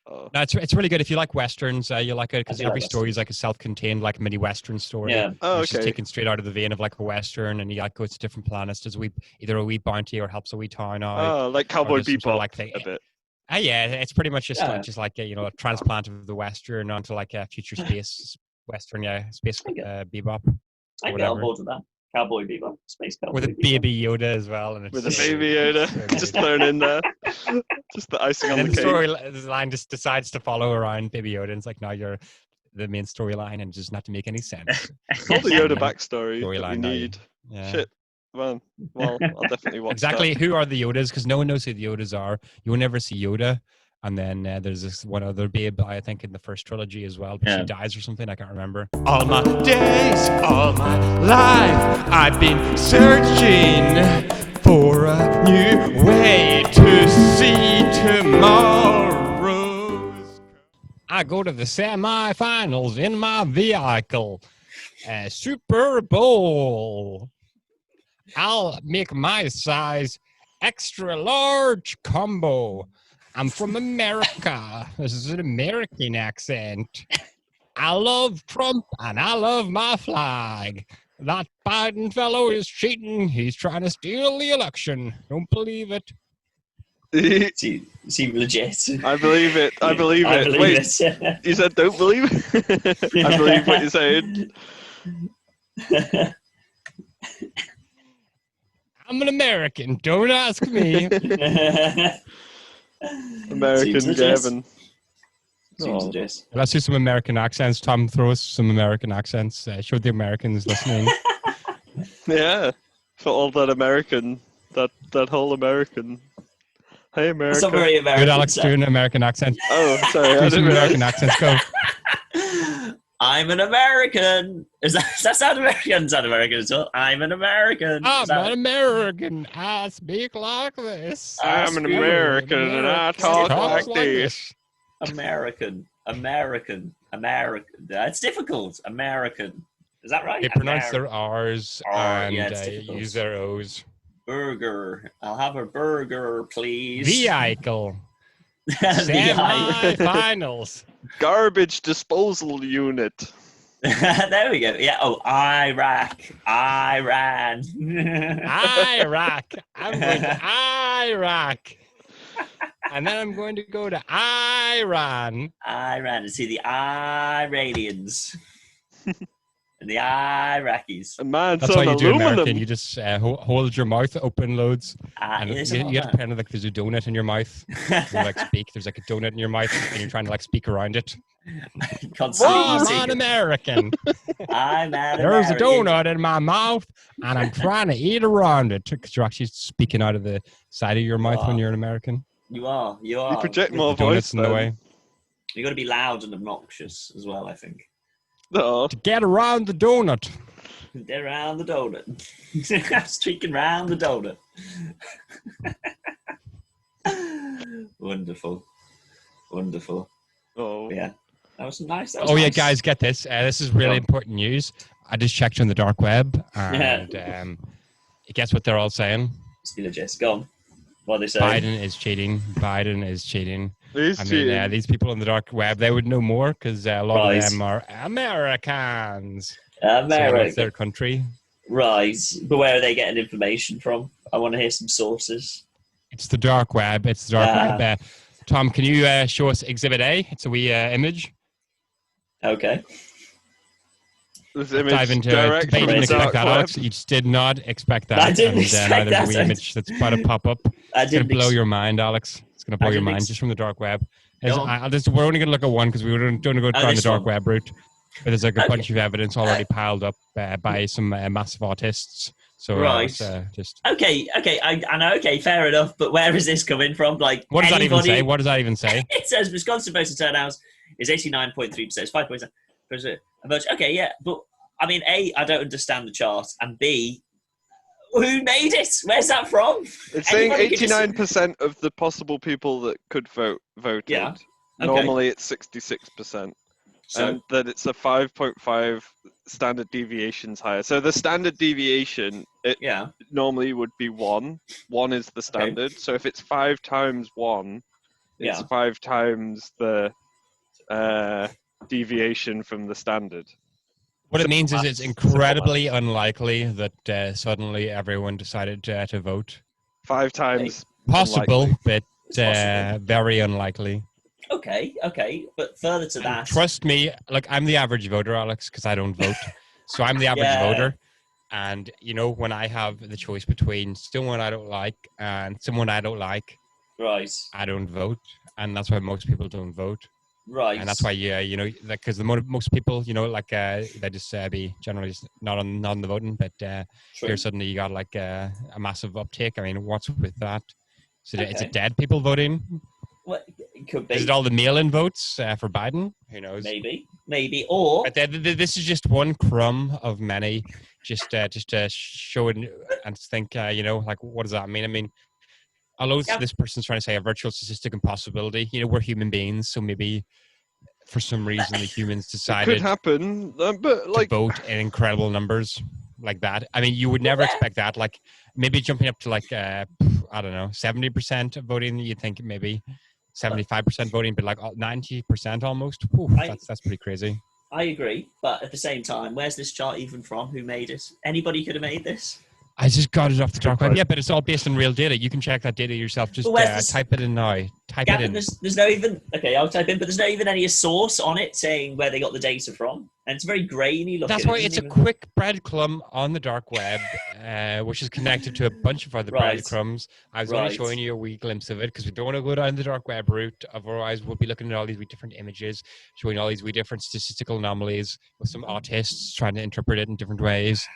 Oh. No, it's really good. If you like westerns, you like it because I do like every story is like a self-contained, like mini western story. Yeah. Oh, It's just okay. taken straight out of the vein of like a western, and he like goes to different planets, does either a wee bounty or helps a wee town out. Oh, like Cowboy just some sort Bebop of, like, thing. a bit. Yeah, it's pretty much just Yeah. a transplant of the western onto like a future space western, space Okay. bebop I get whatever. on board with that. Cowboy Bebop, Space Cowboy with a Bebop. baby Yoda as well, and it's With a so- Baby Yoda so good. just thrown in there. Just the icing And on then the the cake. storyline just decides to follow around Baby Yoda, and it's like now you're the main storyline, and just not to make any sense. All the Yoda Yeah. backstory that we Storyline now. need. Yeah. Shit. Well, I'll definitely watch Exactly. Who are the Yodas? Because no one knows who the Yodas are. You will never see Yoda. And then there's this one other babe, I think, in the first trilogy as well. But Yeah. she dies or something. I can't remember. All my days, all my life, I've been searching for a new way to see tomorrow. I go to the semifinals in my vehicle. Super Bowl. I'll make my size extra large combo. I'm from America. This is an American accent. I love Trump and I love my flag. That Biden fellow is cheating. He's trying to steal the election. Don't believe it. Seem legit. I believe it. I believe I it. believe Wait, it. you said don't believe it? I believe what you're saying. I'm an American. Don't ask me. American Seems legit. Gavin. Seems Oh. legit. Let's do some American accents. Tom, throw us some American accents. Show the Americans listening. Yeah, for all that American, that whole American. Hey, America. That's not very American. Good, Alex, do an American accent. Oh, sorry, I Do some didn't American realize. accents. Go. I'm an American. Does that sound American? Sound American at all? I'm an American. I'm Is that- an American. I speak like this. I'm an speak American and I talk Talks like this. American. It's difficult. American. Is that right? They pronounce their R's R, and yeah, it's difficult. use their O's. burger. I'll have a burger, please. Vehicle. Vehicle. Semi-finals. Garbage disposal unit. There we go. Yeah. Oh, Iraq. Iran. Iraq. I'm going to Iraq. And then I'm going to go to Iran. Iran. And see the Iranians. And the Iraqis. And man, That's some how you do aluminum. American. You just hold your mouth open loads. And Yes, you I get love pretend like there's a donut in your mouth. You like speak. There's like a donut in your mouth, and you're trying to like speak around it. that. Constantly I'm eating. an American. I'm an There's a American. donut in my mouth, and I'm trying to eat around it because you're actually speaking out of the side of your mouth when you're an American. You are. You project more The voice donut's in the way. You got to be loud and obnoxious as well, I think. No. To get around the donut. They're around the donut. Streaking round the donut. Wonderful. Wonderful. Oh. Yeah. That was nice. That was Oh yeah, nice. guys, get this. This is really important news. I just checked on the dark web, and guess what they're all saying? Steal Jess. Go on. What are they saying? Biden is cheating. Biden is cheating. He's I mean, cheating. these people on the dark web, they would know more because a lot Right. of them are Americans. So America. it's their country. Right. But where are they getting information from? I want to hear some sources. It's the dark web. It's the dark web. Tom, can you show us Exhibit A? It's a wee image. Okay. This Dive image into it. direct Bet you from didn't the expect dark that, web. Alex. You just did not expect that. I didn't and, expect now there's that. a wee image that's about to pop up. I It's going didn't to blow ex- your mind, Alex. It's going to blow your didn't mind ex- just from the dark web. Go on. We're only going to look at one because we were going to go down the this dark one. web route. But there's like a Okay. bunch of evidence already piled up by some massive autists. So Right. just Okay, I know. Okay, fair enough. But where is this coming from? Like, what does that even anybody- say? What does that even say? It says Wisconsin voter turnout is 89.3%. It's 5.7%. Okay, yeah, but I mean, A, I don't understand the chart, and B, who made it? Where's that from? It's saying Anybody could just- 89% of the possible people that could voted. Yeah. Okay. Normally it's 66%. So, And that it's a 5.5 standard deviations higher. So the standard deviation, it yeah, normally would be 1. 1 is the standard. So if it's 5 times 1, it's Yeah. 5 times the deviation from the standard. What it means is it's incredibly unlikely that suddenly everyone decided to vote. 5 times Possible, unlikely. but possible. very unlikely. okay. But further to that, Trust me, like I'm the average voter, Alex, because I don't vote. So I'm the average Yeah. voter. And, you know, when I have the choice between someone I don't like and someone I don't like, right, I don't vote. And that's why most people don't vote. right, And that's why, you know, because most people, you know, like they just be generally just not on the voting. But true. here suddenly you got like a massive uptake. I mean, what's with that? So is Okay. it dead people voting? Well, it could be. Is it all the mail-in votes for Biden? Who knows? Maybe, or But this is just one crumb of many. Just to show it and think, you know, like what does that mean? I mean, although this person's trying to say a virtual statistic impossibility, you know, we're human beings, so maybe for some reason the humans It decided could happen, but like to vote in incredible numbers like that. I mean, you would never expect that. Like maybe jumping up to like I don't know, 70% of voting. You'd think maybe 75% voting, but like 90% almost. Whew, that's pretty crazy. I agree, but at the same time, where's this chart even from? Who made it? Anybody could have made this. I just got it off the dark web. point. Yeah, but it's all based on real data. You can check that data yourself. Just But where's this- type it in now. Type it Gavin, in. there's no even okay. I'll type in, but there's no even any source on it saying where they got the data from, and it's very grainy looking. That's why it's a quick breadcrumb on the dark web, which is connected to a bunch of other Right. breadcrumbs. I was only Right. showing you a wee glimpse of it because we don't want to go down the dark web route. Otherwise, we'll be looking at all these wee different images, showing all these wee different statistical anomalies with some autists trying to interpret it in different ways.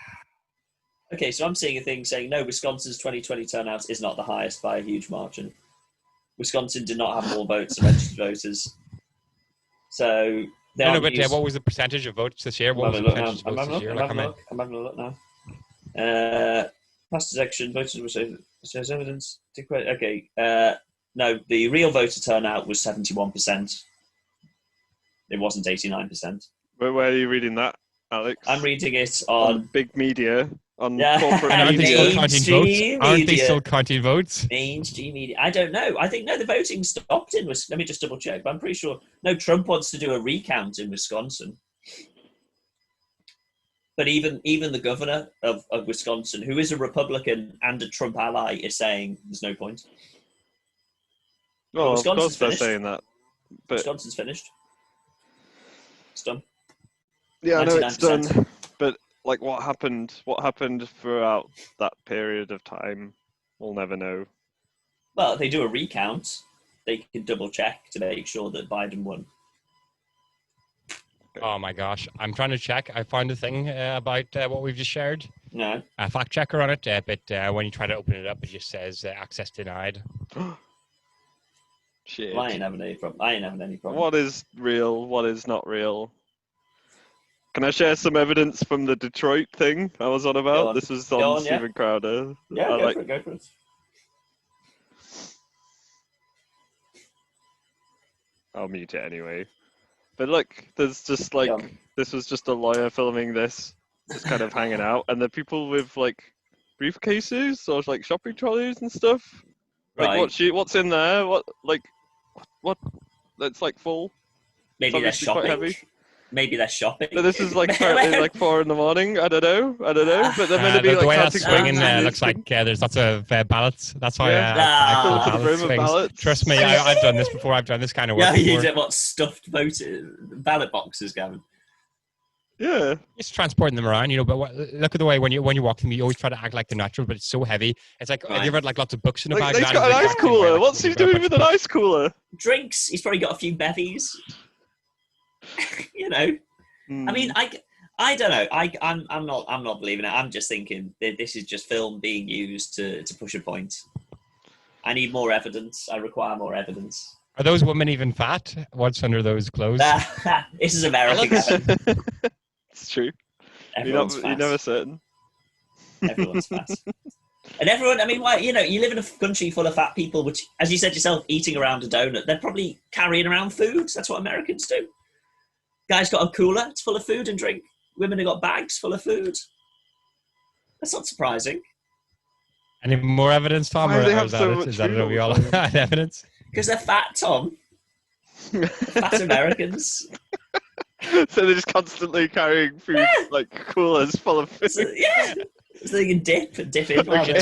Okay, so I'm seeing a thing saying no, Wisconsin's 2020 turnout is not the highest by a huge margin. Wisconsin did not have more votes than registered voters. So they No, aren't but used- what was the percentage of votes this year? I'm What was the having a look percentage now. of votes this year? Like, I'm having a look now. Past election, voters were says evidence. Okay, no, the real voter turnout was 71%. It wasn't 89%. Where are you reading that, Alex? I'm reading it on on big media, on Yeah. corporate and aren't they media. still counting votes? Mainstream Aren't they media. still counting votes? mainstream media. I don't know. I think no, the voting stopped in Wisconsin. Let me just double check. But I'm pretty sure no. Trump wants to do a recount in Wisconsin. But even the governor of Wisconsin, who is a Republican and a Trump ally, is saying there's no point. Well, of Wisconsin's course they're finished. saying that. But Wisconsin's finished. It's done. yeah, I know it's done. 99%. But like, what happened throughout that period of time, we'll never know. Well, if they do a recount, they can double check to make sure that Biden won. Oh my gosh, I'm trying to check. I found a thing about what we've just shared. No. A fact checker on it, but when you try to open it up, it just says access denied. Shit. Well, I ain't having any problem. What is real? What is not real? Can I share some evidence from the Detroit thing I was on Go about? on. This was Go on on, yeah. Steven Crowder. Yeah, I go for it. I'll mute it anyway. But look, there's just like Yeah. this was just a lawyer filming this, just kind of hanging out, and the people with like briefcases or like shopping trolleys and stuff. Like Right. what's in there? What? That's like full. Maybe they're obviously quite shopping. heavy. Maybe they're shopping. No, this is like apparently like 4 in the morning. I don't know. But they're meant to be the like way that's counting swinging votes. looks like there's lots of ballots. That's why Yeah. I Filled call to it the ballot brim of swings. ballots. Trust me, I've done this before. I've done this kind of work Yeah, you before. did what stuffed ballot boxes, Gavin. Yeah. Just transporting them around, but look at the way when you walk them, you always try to act like the natural, but it's so heavy. It's like have Right. you ever had like lots of books in a Like, bag? he's That got is an the ice exact same way, cooler. like, What's he you've got a doing bunch with of an books. ice cooler? Drinks. He's probably got a few bevies. I mean, I don't know. I'm not believing it. I'm just thinking that this is just film being used to push a point. I need more evidence. I require more evidence. Are those women even fat? What's under those clothes? This is America, Gavin. It's true. Everyone's You're fat. never certain. Everyone's fat. And everyone, I mean, why? You live in a country full of fat people, which, as you said yourself, eating around a donut, they're probably carrying around food. That's what Americans do. Guy's got a cooler, it's full of food and drink. Women have got bags full of food. That's not surprising. Any more evidence, Tom? Why do Or they is have that so it? much Is that food it? all Are we the all time? had evidence? Because they're fat, Tom. Fat Americans. So they're just constantly carrying food, like coolers full of food. So, yeah. So they can dip in. It's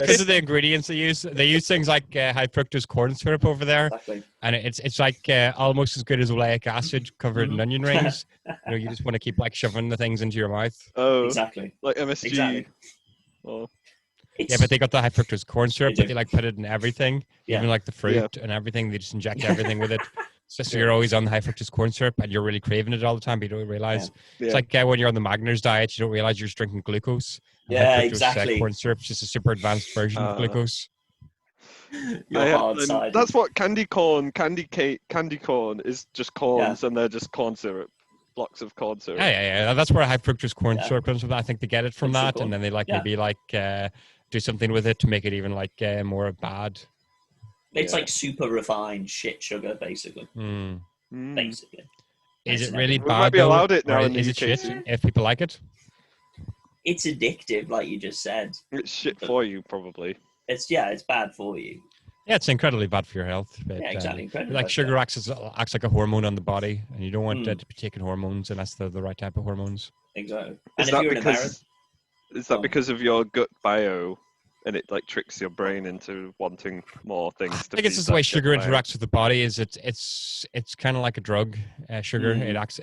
because of the ingredients they use. They use things like high fructose corn syrup over there, Exactly. and it's like almost as good as oleic acid covered in onion rings. You just want to keep like shoving the things into your mouth. Oh, Exactly. like MSG. Exactly. Oh. Yeah, but they got the high fructose corn syrup, They but do. they like put it in everything, Yeah. even like the fruit Yeah. and everything. They just inject everything with it. So you're always on the high fructose corn syrup, and you're really craving it all the time, but you don't realize. Yeah. It's like when you're on the Magners diet, you don't realize you're just drinking glucose. And Yeah, high fructose, exactly. corn syrup is just a super advanced version of glucose. You're hard side. That's what candy corn is just corns, and they're just corn syrup, blocks of corn syrup. Yeah. That's where high fructose corn syrup comes from. I think they get it from That's so that, cool. and then they Yeah. maybe do something with it to make it even more bad. It's Yeah. like super refined shit sugar, basically. Mm. Mm. Basically. Is It's it really We bad? might be though, allowed it or now in the is it UK shit soon. if people like it? It's addictive, like you just said. It's shit for you, probably. It's bad for you. Yeah, it's incredibly bad for your health. But, Yeah, exactly. Incredibly like bad, sugar yeah. acts like a hormone on the body, and you don't want to be taking hormones unless they're the right type of hormones. Exactly. Is And if that you're in America, because is that because of your gut bio, and it like tricks your brain into wanting more things to I guess feed it's the way that gut sugar bio? interacts with the body. Is it's kind of like a drug. Sugar it acts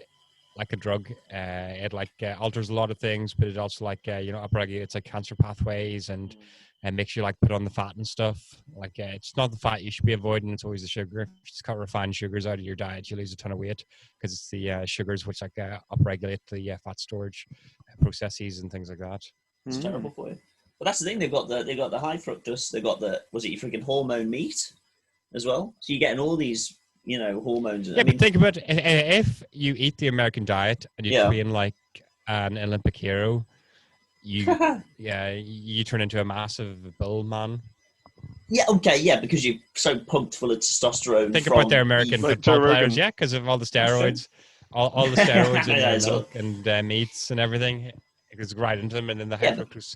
like a drug. It like alters a lot of things, but it also like upregulates like cancer pathways and makes you like put on the fat and stuff. Like it's not the fat you should be avoiding; it's always the sugar. If you just cut refined sugars out of your diet, you lose a ton of weight because it's the sugars which like upregulate the fat storage processes and things like that. it's terrible for you. But that's the thing. They've got the high fructose. They've got the your freaking hormone meat as well. So you're getting all these hormones. Yeah, but think about if you eat the American diet and you train like an Olympic hero, you turn into a massive bull man. Yeah, okay, yeah, because you're so pumped full of testosterone. Think about their American like football Joe players, Rogan. because of all the steroids, all the steroids in Yeah, their as well. milk and meats and everything. It goes right into them, and then the high Yeah, fructose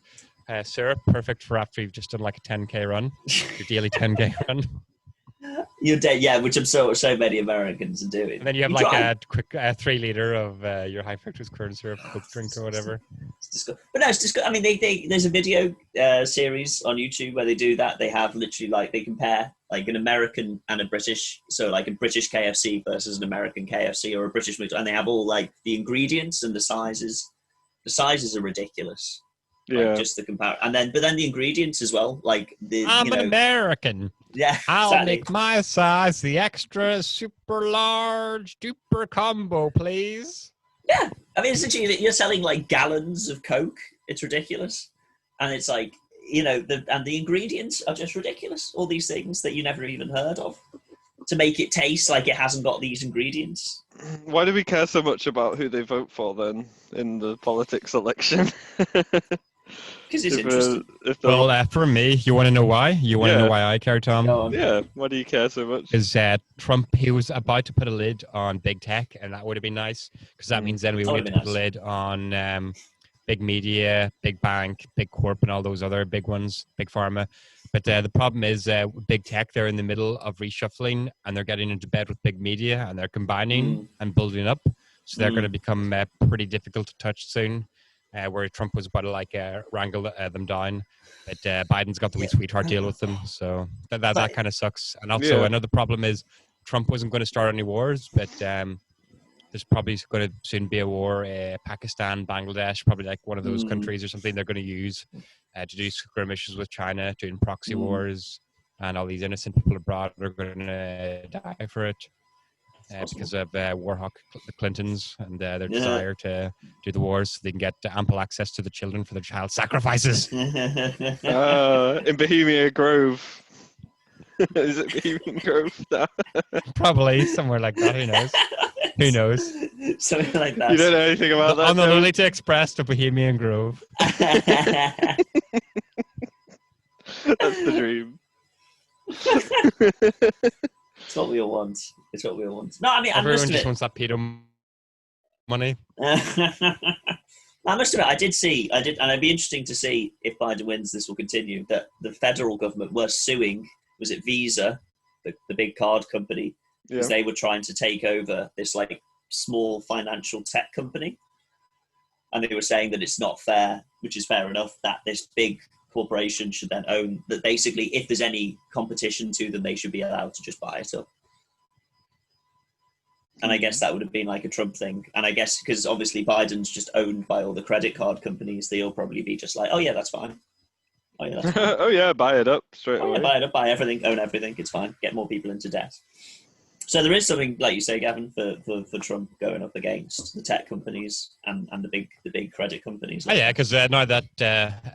syrup, perfect for after you've just done like a 10K run, your daily 10K run. You're dead, yeah, which I'm so many Americans are doing. And then you have like a quick 3 liter of your high fructose corn syrup Coke drink or whatever. But no, it's disgusting. I mean, there's a video series on YouTube where they do that. They have literally like they compare like an American and a British, so like a British KFC versus an American KFC or a British McDonald's, and they have all like the ingredients and the sizes. The sizes are ridiculous. Yeah. Like, just the compare, but then the ingredients as well. Like I'm an American. Yeah, I'll exactly. make my size the extra super large duper combo, please. Yeah, I mean, essentially, you're selling like gallons of Coke. It's ridiculous, and it's like the ingredients are just ridiculous. All these things that you never even heard of to make it taste like it hasn't got these ingredients. Why do we care so much about who they vote for then in the politics election? Because it's interesting. Well, for me, you want to know why? You want to know why I care, Tom? Yeah, why do you care so much? Because Trump, he was about to put a lid on big tech, and that would have been nice, because that means then we would have to put a lid on big media, big bank, big corp, and all those other big ones, big pharma. But the problem is big tech, they're in the middle of reshuffling, and they're getting into bed with big media, and they're combining and building up. So they're going to become pretty difficult to touch soon. Where Trump was about to like wrangle them down, but Biden's got the wee sweetheart deal with them, so that kind of sucks. And also another problem is Trump wasn't going to start any wars, but there's probably going to soon be a war. Pakistan, Bangladesh, probably like one of those countries or something they're going to use to do skirmishes with China, doing proxy wars, and all these innocent people abroad are going to die for it. Because of war hawk the Clintons and their desire to do the wars so they can get ample access to the children for their child sacrifices. In Bohemia Grove. Is it Bohemian Grove? Probably somewhere like that. Who knows? Who knows? Something like that. You don't know anything about that? On the Lolita Express to Bohemian Grove. That's the dream. It's what we all want. It's what we all want. No, I mean, everyone just wants that pedo money. I must admit, I did, and it'd be interesting to see if Biden wins. This will continue. That the federal government were suing. Was it Visa, the big card company, because they were trying to take over this like small financial tech company, and they were saying that it's not fair, which is fair enough. That this big corporation should then own that. Basically, if there's any competition to them, they should be allowed to just buy it up. And I guess that would have been like a Trump thing. And I guess because obviously Biden's just owned by all the credit card companies, they'll probably be just like, oh yeah, that's fine. Oh yeah, that's fine. Oh yeah, buy it up straight away. Yeah, buy it up, buy everything, own everything. It's fine. Get more people into debt. So there is something, like you say, Gavin, for Trump going up against the tech companies and the big credit companies. Oh yeah, because now that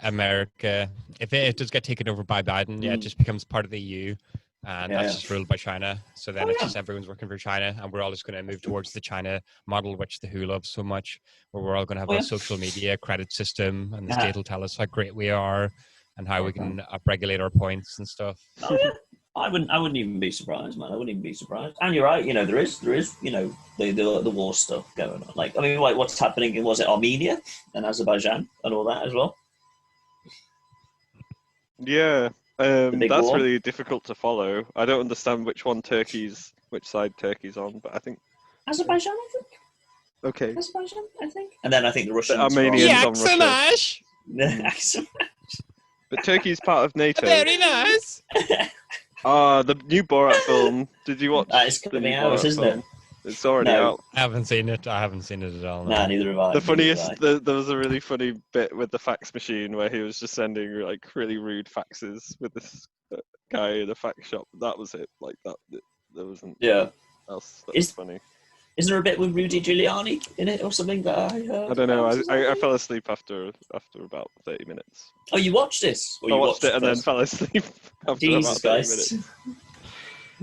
America, if it does get taken over by Biden, it just becomes part of the EU. And that's just ruled by China. So then it's just everyone's working for China, and we're all just going to move towards the China model, which the WHO loves so much, where we're all going to have a social media credit system, and the state will tell us how great we are and how we can upregulate our points and stuff. Oh yeah, I wouldn't even be surprised, man. I wouldn't even be surprised. And you're right. There is the war stuff going on. Like, I mean, like what's happening? Was it Armenia and Azerbaijan and all that as well? Yeah. big That's war? really difficult to follow. I don't understand which side Turkey's on, but I think Azerbaijan, I think. okay. Azerbaijan, I think. And then I think the Russians. Armenians on Russia. Yaxanash! But Turkey's part of NATO. Very nice. The new Borat film. Did you watch It's the coming new out, Borat isn't film? it? It's already No. out. I haven't seen it. I haven't seen it at all. No. Nah, neither have I. The funniest, there was a really funny bit with the fax machine where he was just sending like really rude faxes with this guy in a fax shop. That was it. Like that. There wasn't else that was funny. Isn't there a bit with Rudy Giuliani in it or something that I heard? I don't know. I fell asleep after about 30 minutes. Oh, you watched this? Or I you watched it and then first? fell asleep after Jesus about 30 Christ. minutes.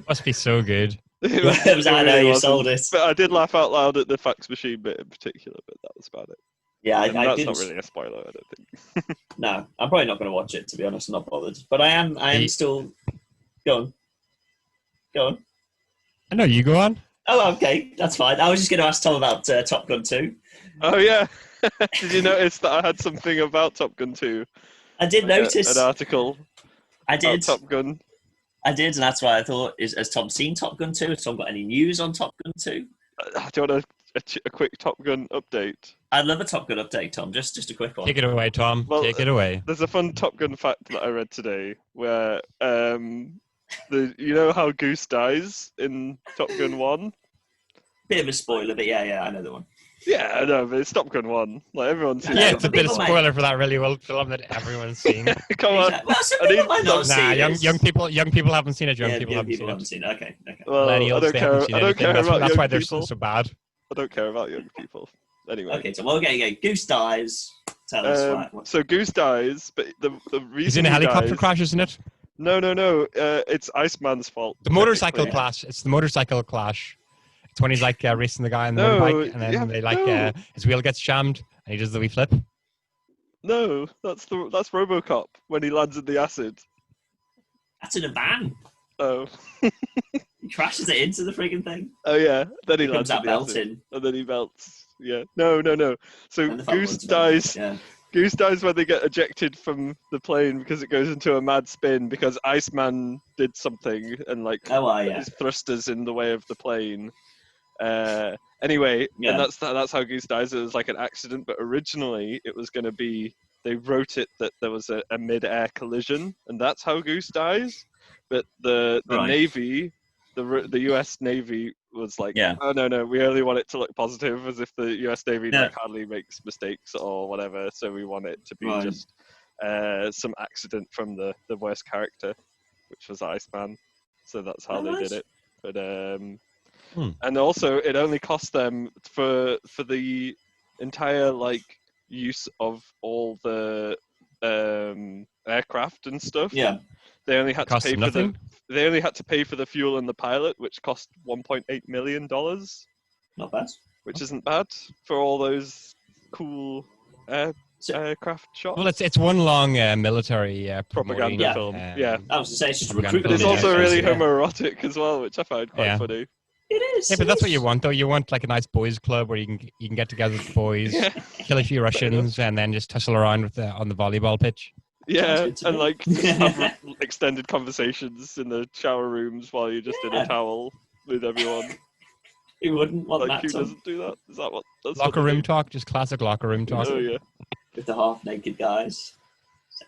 Must be so good. It was I know you wasn't. sold it. But I did laugh out loud at the fax machine bit in particular, but that was about it. Yeah, And I that's did. not really a spoiler, I don't think. No, I'm probably not going to watch it, to be honest. I'm not bothered. But I am still... Go on. I know, you go on. Oh, okay. That's fine. I was just going to ask Tom about Top Gun 2. Oh, yeah. Did you notice that I had something about Top Gun 2? I did notice. An article I did. about Top Gun. I did, and that's why I thought, has Tom seen Top Gun 2? Has Tom got any news on Top Gun 2? Do you want a quick Top Gun update? I'd love a Top Gun update, Tom. Just a quick one. Take it away, Tom. Well, Take it away. There's a fun Top Gun fact that I read today where you know how Goose dies in Top Gun 1? Bit of a spoiler, but yeah, I know the one. Yeah, I know, but it's Top Gun 1. Like everyone's seen Yeah, it. it's a bit of People might- spoiler for that really old film that everyone's seen. Come on. Well, some I people need might not some- see Nah, this. young people haven't seen it. Young Yeah, people haven't seen it. haven't seen it. Okay. Well, I Millennials, don't they care. haven't seen I don't anything. care That's about why young they're people. so bad. I don't care about young people. Anyway. Okay, so we'll get Goose dies. Tell us what. So Goose dies, but the reason He's in a he helicopter dies, crash, isn't it? No. It's Iceman's fault. The motorcycle technically. clash. It's the motorcycle clash. It's when he's like racing the guy on the No, motorbike, and then no. his wheel gets jammed, and he does the wee flip. No, that's RoboCop when he lands in the acid. That's in a van. Oh. He crashes it into the frigging thing. Oh yeah. Then he Comes lands in out the acid, melting. and then he melts. Yeah. No. So And the fat Goose one's dies. melting, Goose dies when they get ejected from the plane because it goes into a mad spin because Iceman did something and like his thrusters in the way of the plane. Anyway, and that's how Goose dies. It was like an accident, but originally it was going to be, they wrote it that there was a mid-air collision, and that's how Goose dies. But the Navy, the U.S. Navy was like, oh no, we only want it to look positive, as if the U.S. Navy like hardly makes mistakes or whatever. So we want it to be just some accident from the worst character, which was Iceman. So that's how they did it. But and also it only cost them for the entire like use of all the aircraft and stuff. Yeah. They only had to pay for nothing? they only had to pay for the fuel and the pilot, which cost $1.8 million. Not bad. Which isn't bad for all those cool aircraft shots. Well, it's one long military propaganda film. I was to say it's just propaganda recruitment. But it's film, also really yeah. homoerotic as well, which I find quite funny. It is. Yeah, but that's what you want, though. You want like a nice boys' club where you can get together with the boys, kill a few Russians, and then just tussle around on the volleyball pitch. Yeah, and like have extended conversations in the shower rooms while you're just in a towel with everyone. Who wouldn't want Like that? who doesn't do that? Is that what? That's Locker room talk, just classic locker room talk. Oh yeah. With the half-naked guys.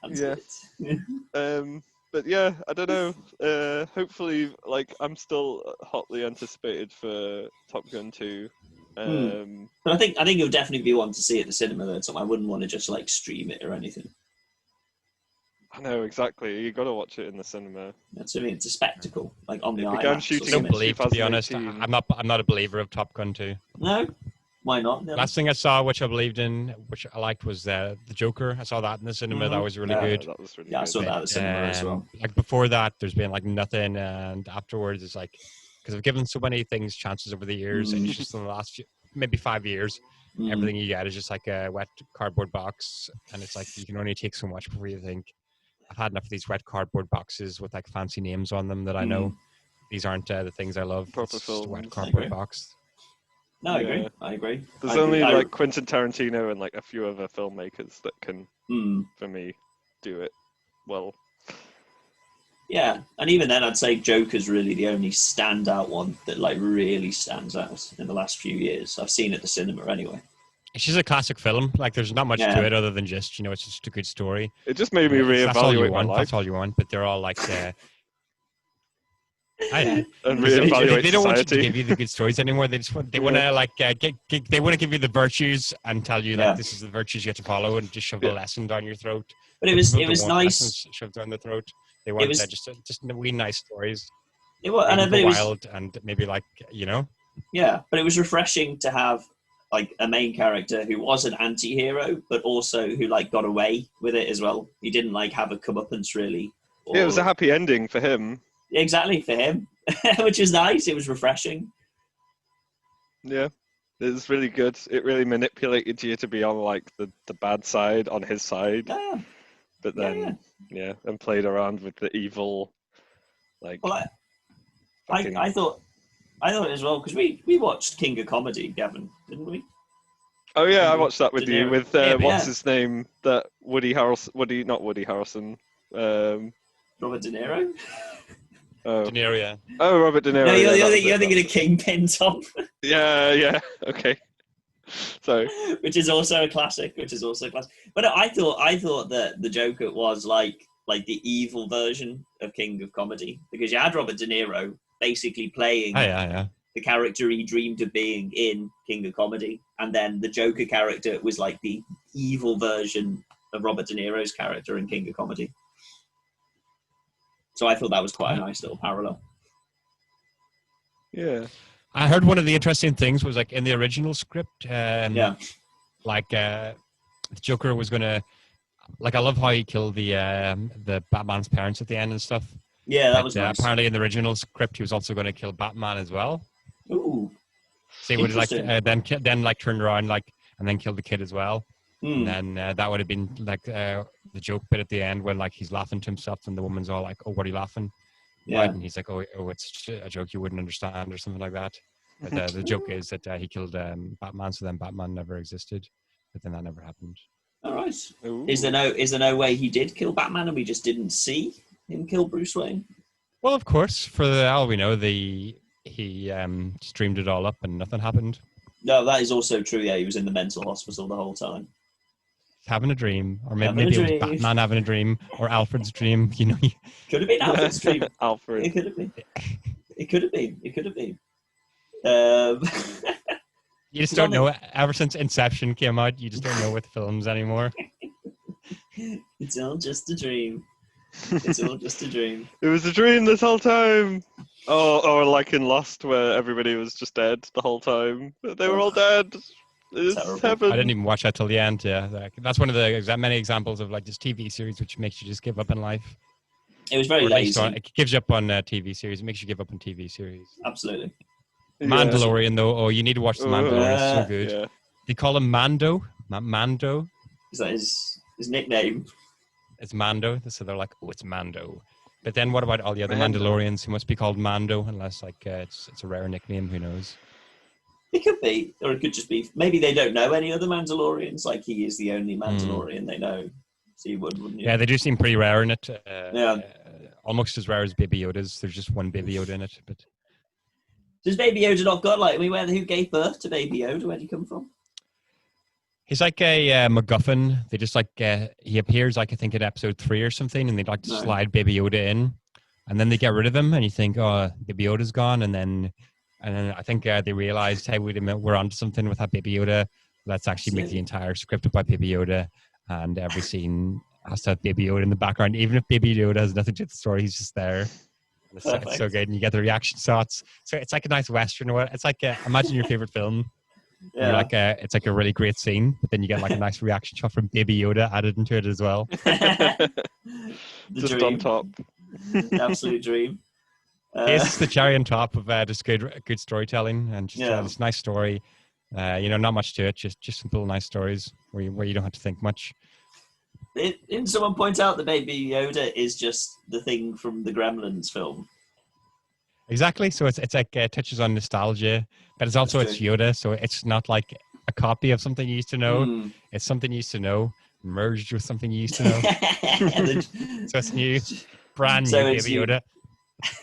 Sounds good. But yeah, I don't know. Hopefully, like I'm still hotly anticipated for Top Gun 2. But I think you'll definitely be one to see it at the cinema though. So I wouldn't want to just like stream it or anything. I know exactly. You got to watch it in the cinema. That's what I mean. It's a spectacle, like on the It began IMAX. shooting I don't believe, to be honest. 2018. I'm not a believer of Top Gun 2. No, why not? No. Last thing I saw, which I believed in, which I liked, was the Joker. I saw that in the cinema. That was really good. That was really Yeah, I good. saw that at the cinema as well. Like before that, there's been like nothing, and afterwards it's like, because I've given so many things chances over the years, and it's just in the last maybe 5 years, everything you get is just like a wet cardboard box, and it's like you can only take so much before you think, I've had enough of these wet cardboard boxes with like fancy names on them that I know these aren't the things I love. Proper It's just a wet films. cardboard box. No, I agree. There's I only agree. like Quentin Tarantino and like a few other filmmakers that can, for me, do it well. Yeah, and even then, I'd say Joker's really the only standout one that like really stands out in the last few years. I've seen at the cinema anyway. It's just a classic film. Like, there's not much Yeah. to it other than just, it's just a good story. It just made me That's all you reevaluate my want. life That's all you want. But they're all like, I and They reevaluate don't want you to society. give you the good stories anymore. They just want, they want to like they want to give you the virtues and tell you Yeah. like this is the virtues you have to follow and just shove a lesson down your throat. But it People was don't want nice. lessons shoved down their throat. They want was- just wee nice stories. It was, Maybe but go it was, wild and maybe like yeah, but it was refreshing to have like a main character who was an anti-hero, but also who like got away with it as well. He didn't like have a comeuppance really. Yeah, it was a happy ending for him. Exactly for him, which is nice. It was refreshing. Yeah, it was really good. It really manipulated you to be on like the bad side, on his side, Yeah. but then and played around with the evil, like. Well, fucking- I thought it as well because we watched King of Comedy, Gavin, didn't we? Oh yeah, I watched that with De you Niro. with Yeah, but what's yeah. his name? That not Woody Harrelson. Robert De Niro. De Niro. Yeah. Oh, Robert De Niro. No, yeah, you're thinking of Kingpin, Tom, Yeah. Okay. So which is also a classic. But I thought that the Joker was like the evil version of King of Comedy because you had Robert De Niro basically playing Oh, yeah. the character he dreamed of being in King of Comedy, and then the Joker character was like the evil version of Robert De Niro's character in King of Comedy. So I thought that was quite a nice little parallel. yeah. I heard one of the interesting things was like in the original script. Like the Joker was gonna. Like I love how he killed the Batman's parents at the end and stuff. Yeah, that But, was nice. apparently in the original script he was also going to kill Batman as well. Ooh. So he would like Interesting. then like turned around like and then kill the kid as well. Hmm. And then that would have been like the joke bit at the end when like he's laughing to himself and the woman's all like, "Oh, what are you laughing?" Yeah. Right? And he's like, "Oh, it's a joke you wouldn't understand" or something like that. But the joke is that he killed Batman, so then Batman never existed. But then that never happened. All right. Ooh. Is there no way he did kill Batman and we just didn't see him kill Bruce Wayne? Well, of course, for all we know, he streamed it all up and nothing happened. No, that is also true. Yeah, he was in the mental hospital the whole time. Having a dream, or Having maybe a it was dream. Batman having a dream, or Alfred's dream. Could have been Alfred's dream. Alfred. It could have been. It could have been. You just don't know. Ever since Inception came out, you just don't know with films anymore. It's all just a dream. It's all just a dream. It was a dream this whole time. Oh, or like in Lost, where everybody was just dead the whole time. They were all dead. It's Terrible. heaven. I didn't even watch that till the end. Yeah, that's one of the many examples of like this TV series which makes you just give up in life. It was very Or at least lazy. it gives you up on TV series. It makes you give up on TV series. Absolutely. Yeah. Mandalorian though. Oh, you need to watch the Mandalorian. It's so good. Yeah. They call him Mando, not Mando. Is that his nickname? It's Mando, so they're like, oh, it's Mando. But then what about all the other Mando. Mandalorians who must be called Mando, unless like it's a rare nickname? Who knows? It could be, or it could just be. Maybe they don't know any other Mandalorians. Like he is the only Mandalorian they know. So you wouldn't you? Yeah, they do seem pretty rare in it. Yeah. Almost as rare as Baby Yoda's. There's just one Baby Yoda in it. But Does Baby Yoda not got like? I mean, who gave birth to Baby Yoda? Where did he come from? he's like a MacGuffin. They just like he appears like I think in episode 3 or something, and they like to slide Baby Yoda in, and then they get rid of him, and you think, oh, Baby Yoda's gone, and then I think they realized, hey, wait a minute, we're onto something with that Baby Yoda. Let's actually make the entire script about Baby Yoda, and every scene has to have Baby Yoda in the background, even if Baby Yoda has nothing to do with the story. He's just there. It's so good, and you get the reaction shots. So it's like a nice western. It's like imagine your favorite film. Yeah. You're like it's like a really great scene, but then you get like a nice reaction shot from Baby Yoda added into it as well. The Just dream. on top. The absolute dream. It's the cherry on top of just good storytelling and just this nice story. Not much to it, just simple nice stories where you don't have to think much. Didn't someone point out that Baby Yoda is just the thing from the Gremlins film? Exactly. So it's like touches on nostalgia, but it's also it's Yoda, so it's not like a copy of something you used to know. It's something you used to know merged with something you used to know. So it's new. Brand new So Baby it's Yoda.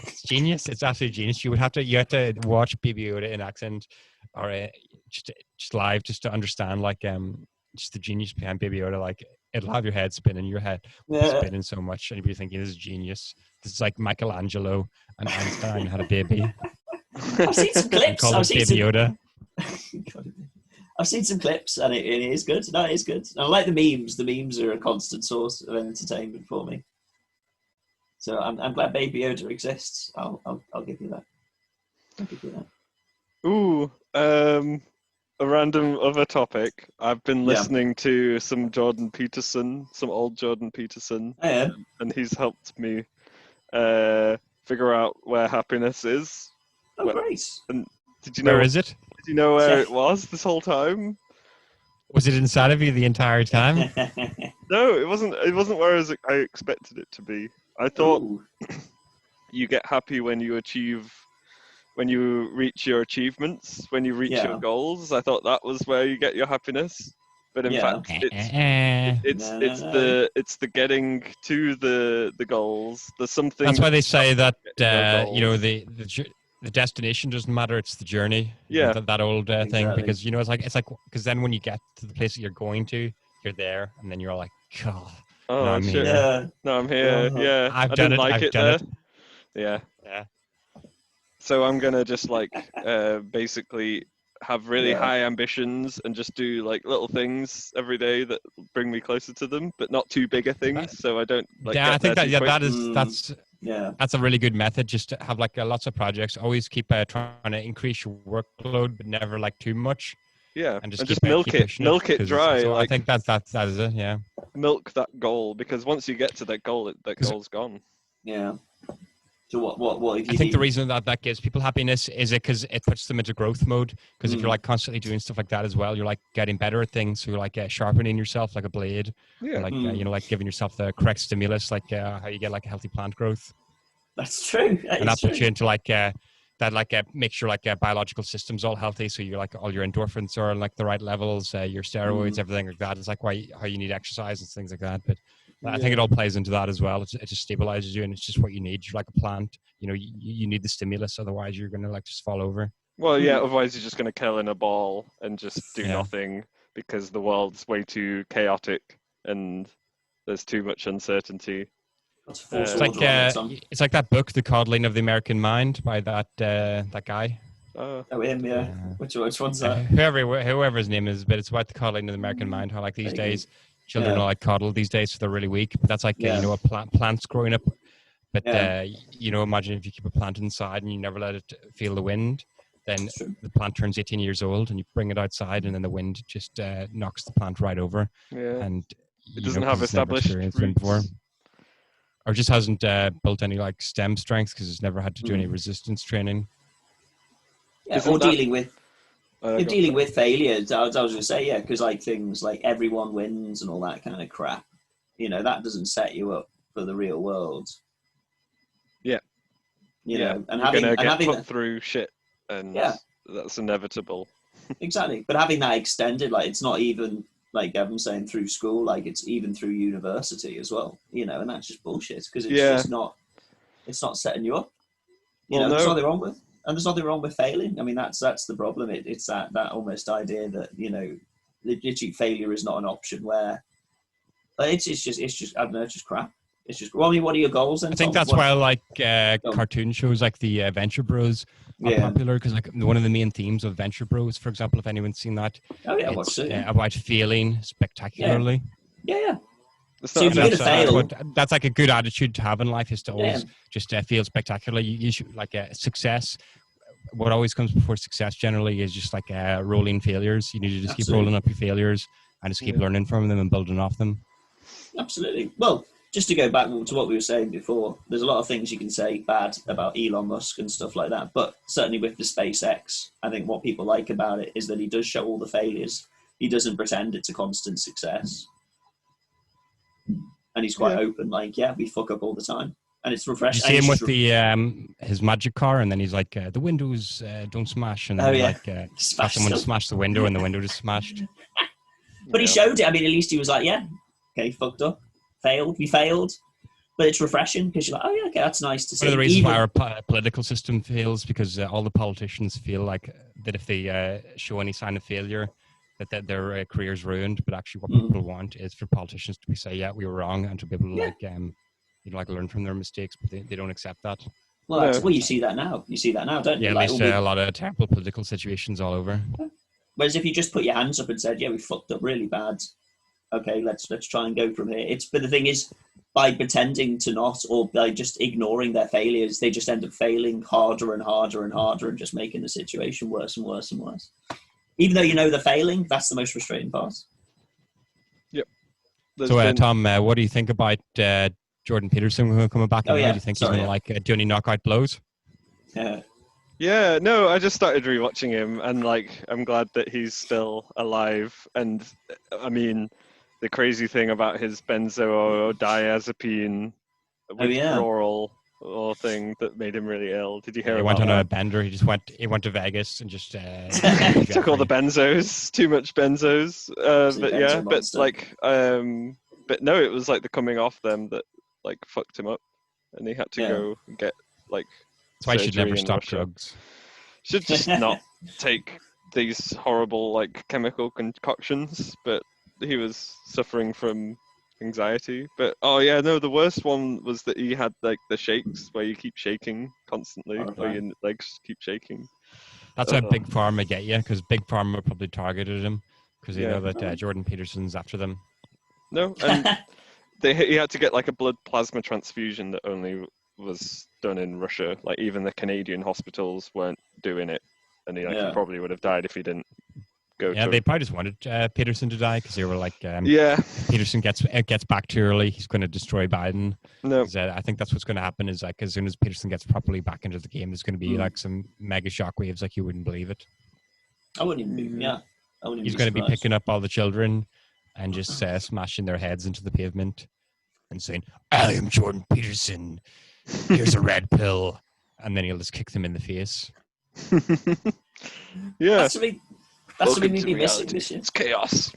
It's genius. It's absolutely genius. You have to watch Baby Yoda in accent, or just live, just to understand like just the genius behind Baby Yoda. Like it'll have your head spinning. Your head will be spinning so much, and you'll be thinking, "This is genius. This is like Michelangelo and Einstein had a baby." I've seen some clips. Call it Baby Yoda. I've seen some clips, and it is good. No, it is good. I like the memes. The memes are a constant source of entertainment for me. So I'm glad Baby Yoda exists. I'll give you that. I'll give you that. Ooh, a random other topic. I've been listening to some Jordan Peterson, some old Jordan Peterson, and he's helped me figure out where happiness is. Oh, great! And did you know? Where is it? Did you know where it was this whole time? Was it inside of you the entire time? No, it wasn't. It wasn't where I expected it to be. I thought you get happy when you reach your achievements, when you reach your goals. I thought that was where you get your happiness, but in fact, it's the getting to the goals. There's something. That's why they say that the destination doesn't matter; it's the journey. Yeah, that old thing, because it's like because then when you get to the place that you're going to, you're there, and then you're all like, God. Oh, I'm shit. here. No, I'm here. Yeah, I've done it. I've done it. Yeah. Yeah. So I'm gonna just like basically have really high ambitions and just do like little things every day that bring me closer to them, but not too big a things. So I don't like. Yeah, I think that that's a really good method. Just to have like lots of projects. Always keep trying to increase your workload, but never like too much. Yeah, and just milk it dry. So like, I think that is it. Yeah. Milk that goal, because once you get to that goal, that goal's gone. Yeah. So what if you I think the reason that gives people happiness is because it puts them into growth mode. Because if you're like constantly doing stuff like that as well, you're like getting better at things. So you're like sharpening yourself like a blade. Yeah. Or like like giving yourself the correct stimulus, like how you get like a healthy plant growth. That's true. That puts you into like that makes your like biological systems all healthy. So you're like all your endorphins are in like the right levels, your steroids, everything like that. It's like how you need exercise and things like that. But I think it all plays into that as well. It just stabilizes you, and it's just what you need. You're like a plant. You need the stimulus, otherwise you're gonna like just fall over. Well, yeah. Otherwise, you're just gonna kill in a ball and just do nothing because the world's way too chaotic and there's too much uncertainty. It's like that book, The Coddling of the American Mind, by that guy. Oh, him, yeah. Which one's that? Whoever his name is, but it's about the coddling of the American mind. How like these days, children are like coddled these days, so they're really weak. But that's like a plant's growing up. But imagine if you keep a plant inside and you never let it feel the wind, then the plant turns 18 years old, and you bring it outside, and then the wind just knocks the plant right over. Yeah. And it doesn't have established roots. Or just hasn't built any like stem strength because it's never had to do any resistance training. Yeah, or dealing with failure. I was going to say, because like things like everyone wins and all that kind of crap, that doesn't set you up for the real world. Yeah. And you're gonna get put through shit, and that's inevitable. Exactly, but having that extended, like it's not even like Evan's saying through school, like it's even through university as well, and that's just bullshit because it's just not, it's not setting you up. There's nothing wrong with, and there's nothing wrong with failing. I mean, that's the problem. It's that almost idea that literally failure is not an option. Where it's just I don't know, it's just crap. It's just. Well, I mean, what are your goals? Then, I think that's why like cartoon shows like the Venture Bros are popular, because like one of the main themes of Venture Bros, for example, if anyone's seen that, it's about failing spectacularly. Yeah. So if you're gonna fail, that's like a good attitude to have in life, is to always just feel spectacularly. You should like success. What always comes before success generally is just like rolling failures. You need to just keep rolling up your failures and just keep learning from them and building off them. Absolutely. Well, just to go back to what we were saying before, there's a lot of things you can say bad about Elon Musk and stuff like that, but certainly with the SpaceX, I think what people like about it is that he does show all the failures. He doesn't pretend it's a constant success. And he's quite open, like, we fuck up all the time. And it's refreshing. You see him with the his magic car, and then he's like, the windows don't smash, and then got someone to smash the window, and the window just smashed. But he showed it. I mean, at least he was like, okay, fucked up. We failed. but it's refreshing because you're like, oh yeah, okay, that's nice to see. One of the reasons Even, why our political system fails because all the politicians feel like that if they show any sign of failure, that their career's ruined. But actually, what people want is for politicians to say, "Yeah, we were wrong," and to be able to like learn from their mistakes. But they don't accept that. well, No. well, you see that now. You see that now, don't you? Yeah, Like, there's a lot of terrible political situations all over. whereas if you just put your hands up and said, "Yeah, we fucked up really bad," okay, let's try and go from here. But the thing is, by pretending to not, or by just ignoring their failures, they just end up failing harder and harder and harder, and just making the situation worse and worse and worse. Even though you know they're failing, that's the most frustrating part. Yep. So, Tom, what do you think about Jordan Peterson coming back? Oh, now? yeah. Do you think he's going to do any knockout blows? Yeah, no, I just started rewatching him, and like, I'm glad that he's still alive. And I mean, the crazy thing about his benzodiazepine withdrawal or thing that made him really ill. Did you hear? He went on a bender. He went to Vegas and just took all the benzos, too much benzos. But no, it was like the coming off them that like fucked him up, and he had to go get like. That's why you should never stop drugs. Should just not take these horrible like chemical concoctions, but he was suffering from anxiety. But the worst one was that he had like the shakes where you keep shaking constantly, where your legs keep shaking. That's how Big Pharma get you, because Big Pharma probably targeted him because they know that Jordan Peterson's after them. No, and he had to get like a blood plasma transfusion that only was done in Russia. Like even the Canadian hospitals weren't doing it, and he probably would have died if he didn't go. Yeah, they probably just wanted Peterson to die because they were like, if Peterson gets back too early, he's going to destroy Biden. No, I think that's what's going to happen. Is like as soon as Peterson gets properly back into the game, there's going to be like some mega shockwaves, like you wouldn't believe it. I wouldn't even be. Yeah, he's going to be picking up all the children and just smashing their heads into the pavement and saying, "I am Jordan Peterson. Here's a red pill," and then he'll just kick them in the face. That's something we'd be missing this year. It's chaos.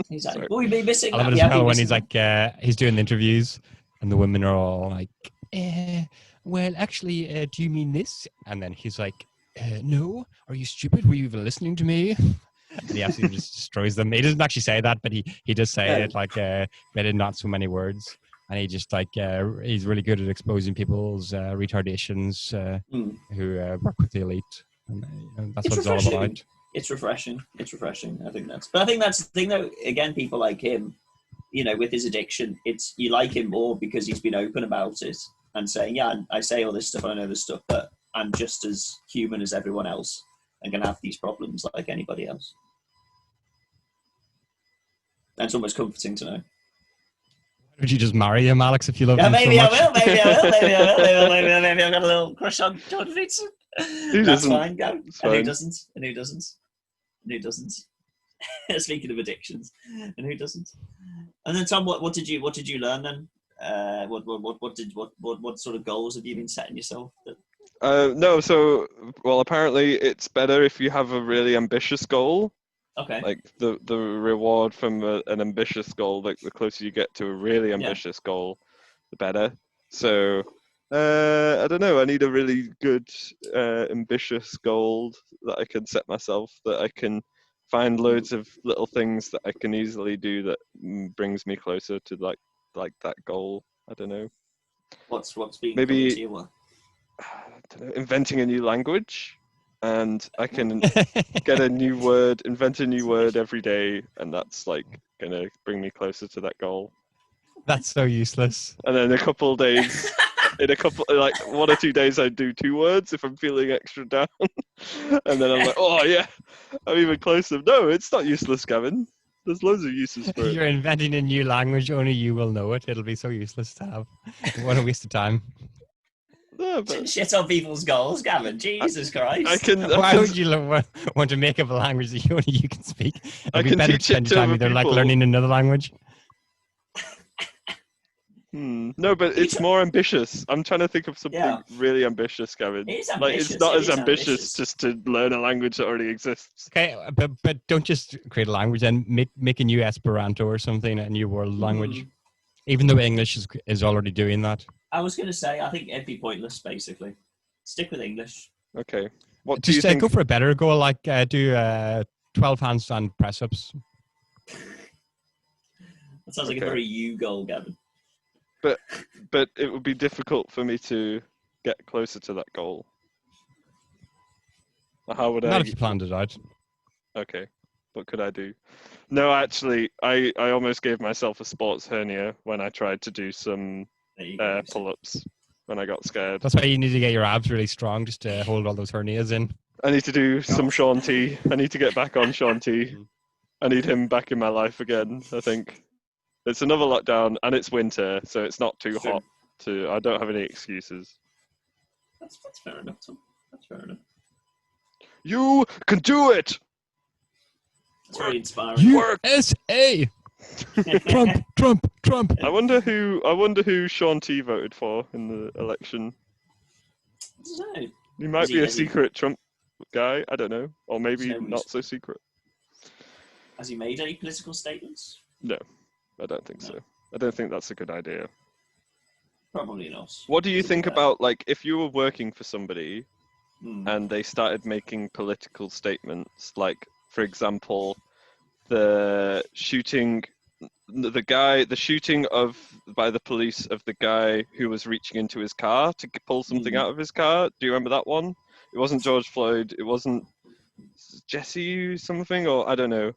Exactly. What we'd be missing. I love it as well when he's like, he's doing the interviews, and the women are all like, "Well, actually, do you mean this?" And then he's like, "No. Are you stupid? Were you even listening to me?" And he absolutely just destroys them. He doesn't actually say that, but he does say it like, but in not so many words. And he just like he's really good at exposing people's retardations who work with the elite. And that's what it's all about. It's refreshing. It's refreshing. I think that's the thing though. Again, people like him, with his addiction, you like him more because he's been open about it and saying, "Yeah, I say all this stuff, I know this stuff, but I'm just as human as everyone else and can have these problems like anybody else." That's almost comforting to know. Would you just marry him, Alex, if you love him maybe so much? I will. Maybe I've got a little crush on Jordan Peterson. That's fine, go. And who doesn't? And who doesn't? And who doesn't? Speaking of addictions, and who doesn't? And then Tom, what did you learn then? What sort of goals have you been setting yourself? Apparently it's better if you have a really ambitious goal. Okay. Like the reward from an ambitious goal, like the closer you get to a really ambitious goal, the better. So I don't know. I need a really good ambitious goal that I can set myself. That I can find loads of little things that I can easily do that brings me closer to like that goal. I don't know. What's been maybe to you? I don't know, inventing a new language. And I can get invent a new word every day, and that's like gonna bring me closer to that goal. That's so useless. And then in a 1 or 2 days, I do 2 words if I'm feeling extra down, and then I'm like, oh yeah, I'm even closer. No, it's not useless, Gavin. There's loads of uses for it. You're inventing a new language. Only you will know it. It'll be so useless to have. What a waste of time. No, shit on people's goals, Gavin. Jesus Christ. Why would you want to make up a language that only you can speak? It'd be better to spend your time either like learning another language. No, but it's more ambitious. I'm trying to think of something really ambitious, Gavin. It is ambitious. Like it's not as ambitious just to learn a language that already exists. Okay, but don't just create a language and make a new Esperanto or something, a new world language. Even though English is already doing that. I was going to say, I think it'd be pointless, basically. Stick with English. Okay. What do you Just think? go for a better goal, like do 12 handstand press-ups. That sounds like a Okay. very you goal, Gavin. But it would be difficult for me to get closer to that goal. How would I? Not if you planned it out. Okay. What could I do? No, actually, I almost gave myself a sports hernia when I tried to do some There you go. pull-ups when I got scared. That's why you need to get your abs really strong, just to hold all those hernias in. I need to do some Sean T. I need to get back on Sean T. I need him back in my life again, I think. It's another lockdown, and it's winter, so it's not too hot. I don't have any excuses. That's fair enough, Tom. That's fair enough. You can do it! It's very inspiring. USA! Trump! I wonder who Sean T voted for in the election. I don't know. He might be a secret Trump guy, I don't know. Or maybe So not so secret. Has he made any political statements? No, I don't think so. I don't think that's a good idea. Probably not. What do you think about, like, if you were working for somebody Hmm. and they started making political statements, like, for example, the shooting by the police of the guy who was reaching into his car to pull something out of his car. Do you remember that one? It wasn't George Floyd. It wasn't Jesse something, or I don't know.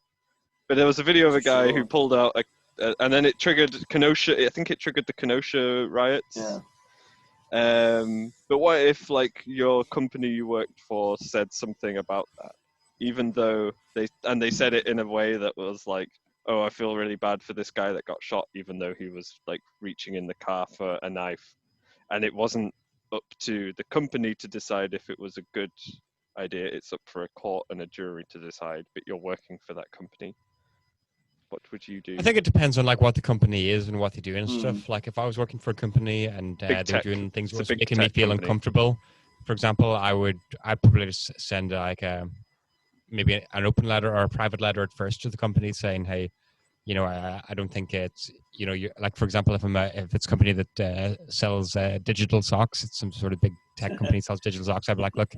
But there was a video of a guy who pulled out and then it triggered Kenosha. I think it triggered the Kenosha riots. Yeah. But what if, like, your company you worked for said something about that, even though they said it in a way that was like, oh, I feel really bad for this guy that got shot, even though he was, like, reaching in the car for a knife, and it wasn't up to the company to decide if it was a good idea. It's up for a court and a jury to decide, but you're working for that company. What would you do? I think it depends on, like, what the company is and what they do and Hmm. stuff. Like, if I was working for a company and they were tech. doing things that It's was a big making me tech feel company. uncomfortable, for example, I'd probably just send like maybe an open letter or a private letter at first to the company saying, hey, you know, I don't think it's, you know, you like, for example, if it's a company that sells digital socks, it's some sort of big tech company sells digital socks, I'd be like, look,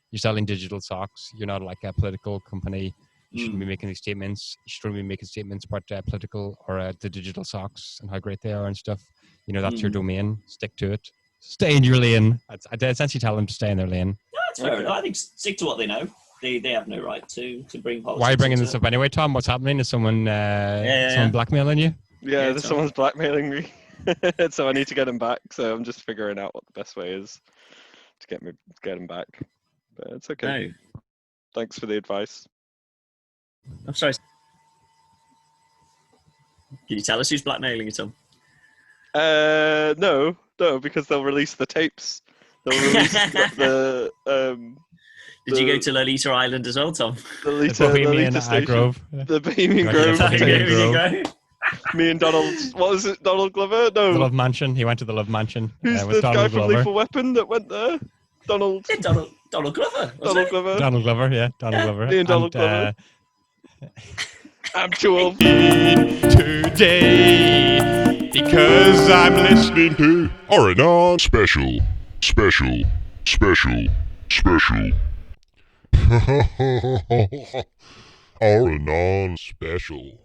you're selling digital socks. You're not like a political company. You shouldn't be making these statements. You shouldn't be making statements about political or the digital socks and how great they are and stuff. You know, that's your domain. Stick to it. Stay in your lane. I'd essentially tell them to stay in their lane. No, that's fair enough. I think stick to what they know. They have no right to bring politics. Why are you bringing into this up anyway, Tom? What's happening? Is someone Yeah. someone blackmailing you? Yeah, Tom. someone's blackmailing me, so I need to get him back. So I'm just figuring out what the best way is to get him back. But it's okay. No. Thanks for the advice. I'm sorry. Can you tell us who's blackmailing you, Tom? No, because they'll release the tapes. They'll release Did you go to Lolita Island as well, Tom? the The Bohemian station. Grove. The Bohemian Right, Grove. yeah, Bohemian tapes. Grove. Me and Donald. What was it? Donald Glover? The No. Love Mansion. He went to the Love Mansion. Who's with the Donald guy from Glover. Lethal Weapon that went there? Donald. Yeah, Donald Glover. Donald Glover. Donald Glover, yeah. Donald Yeah, Glover. me and Donald Glover. I'm too old. Today because I'm listening to Anon special. Anon special.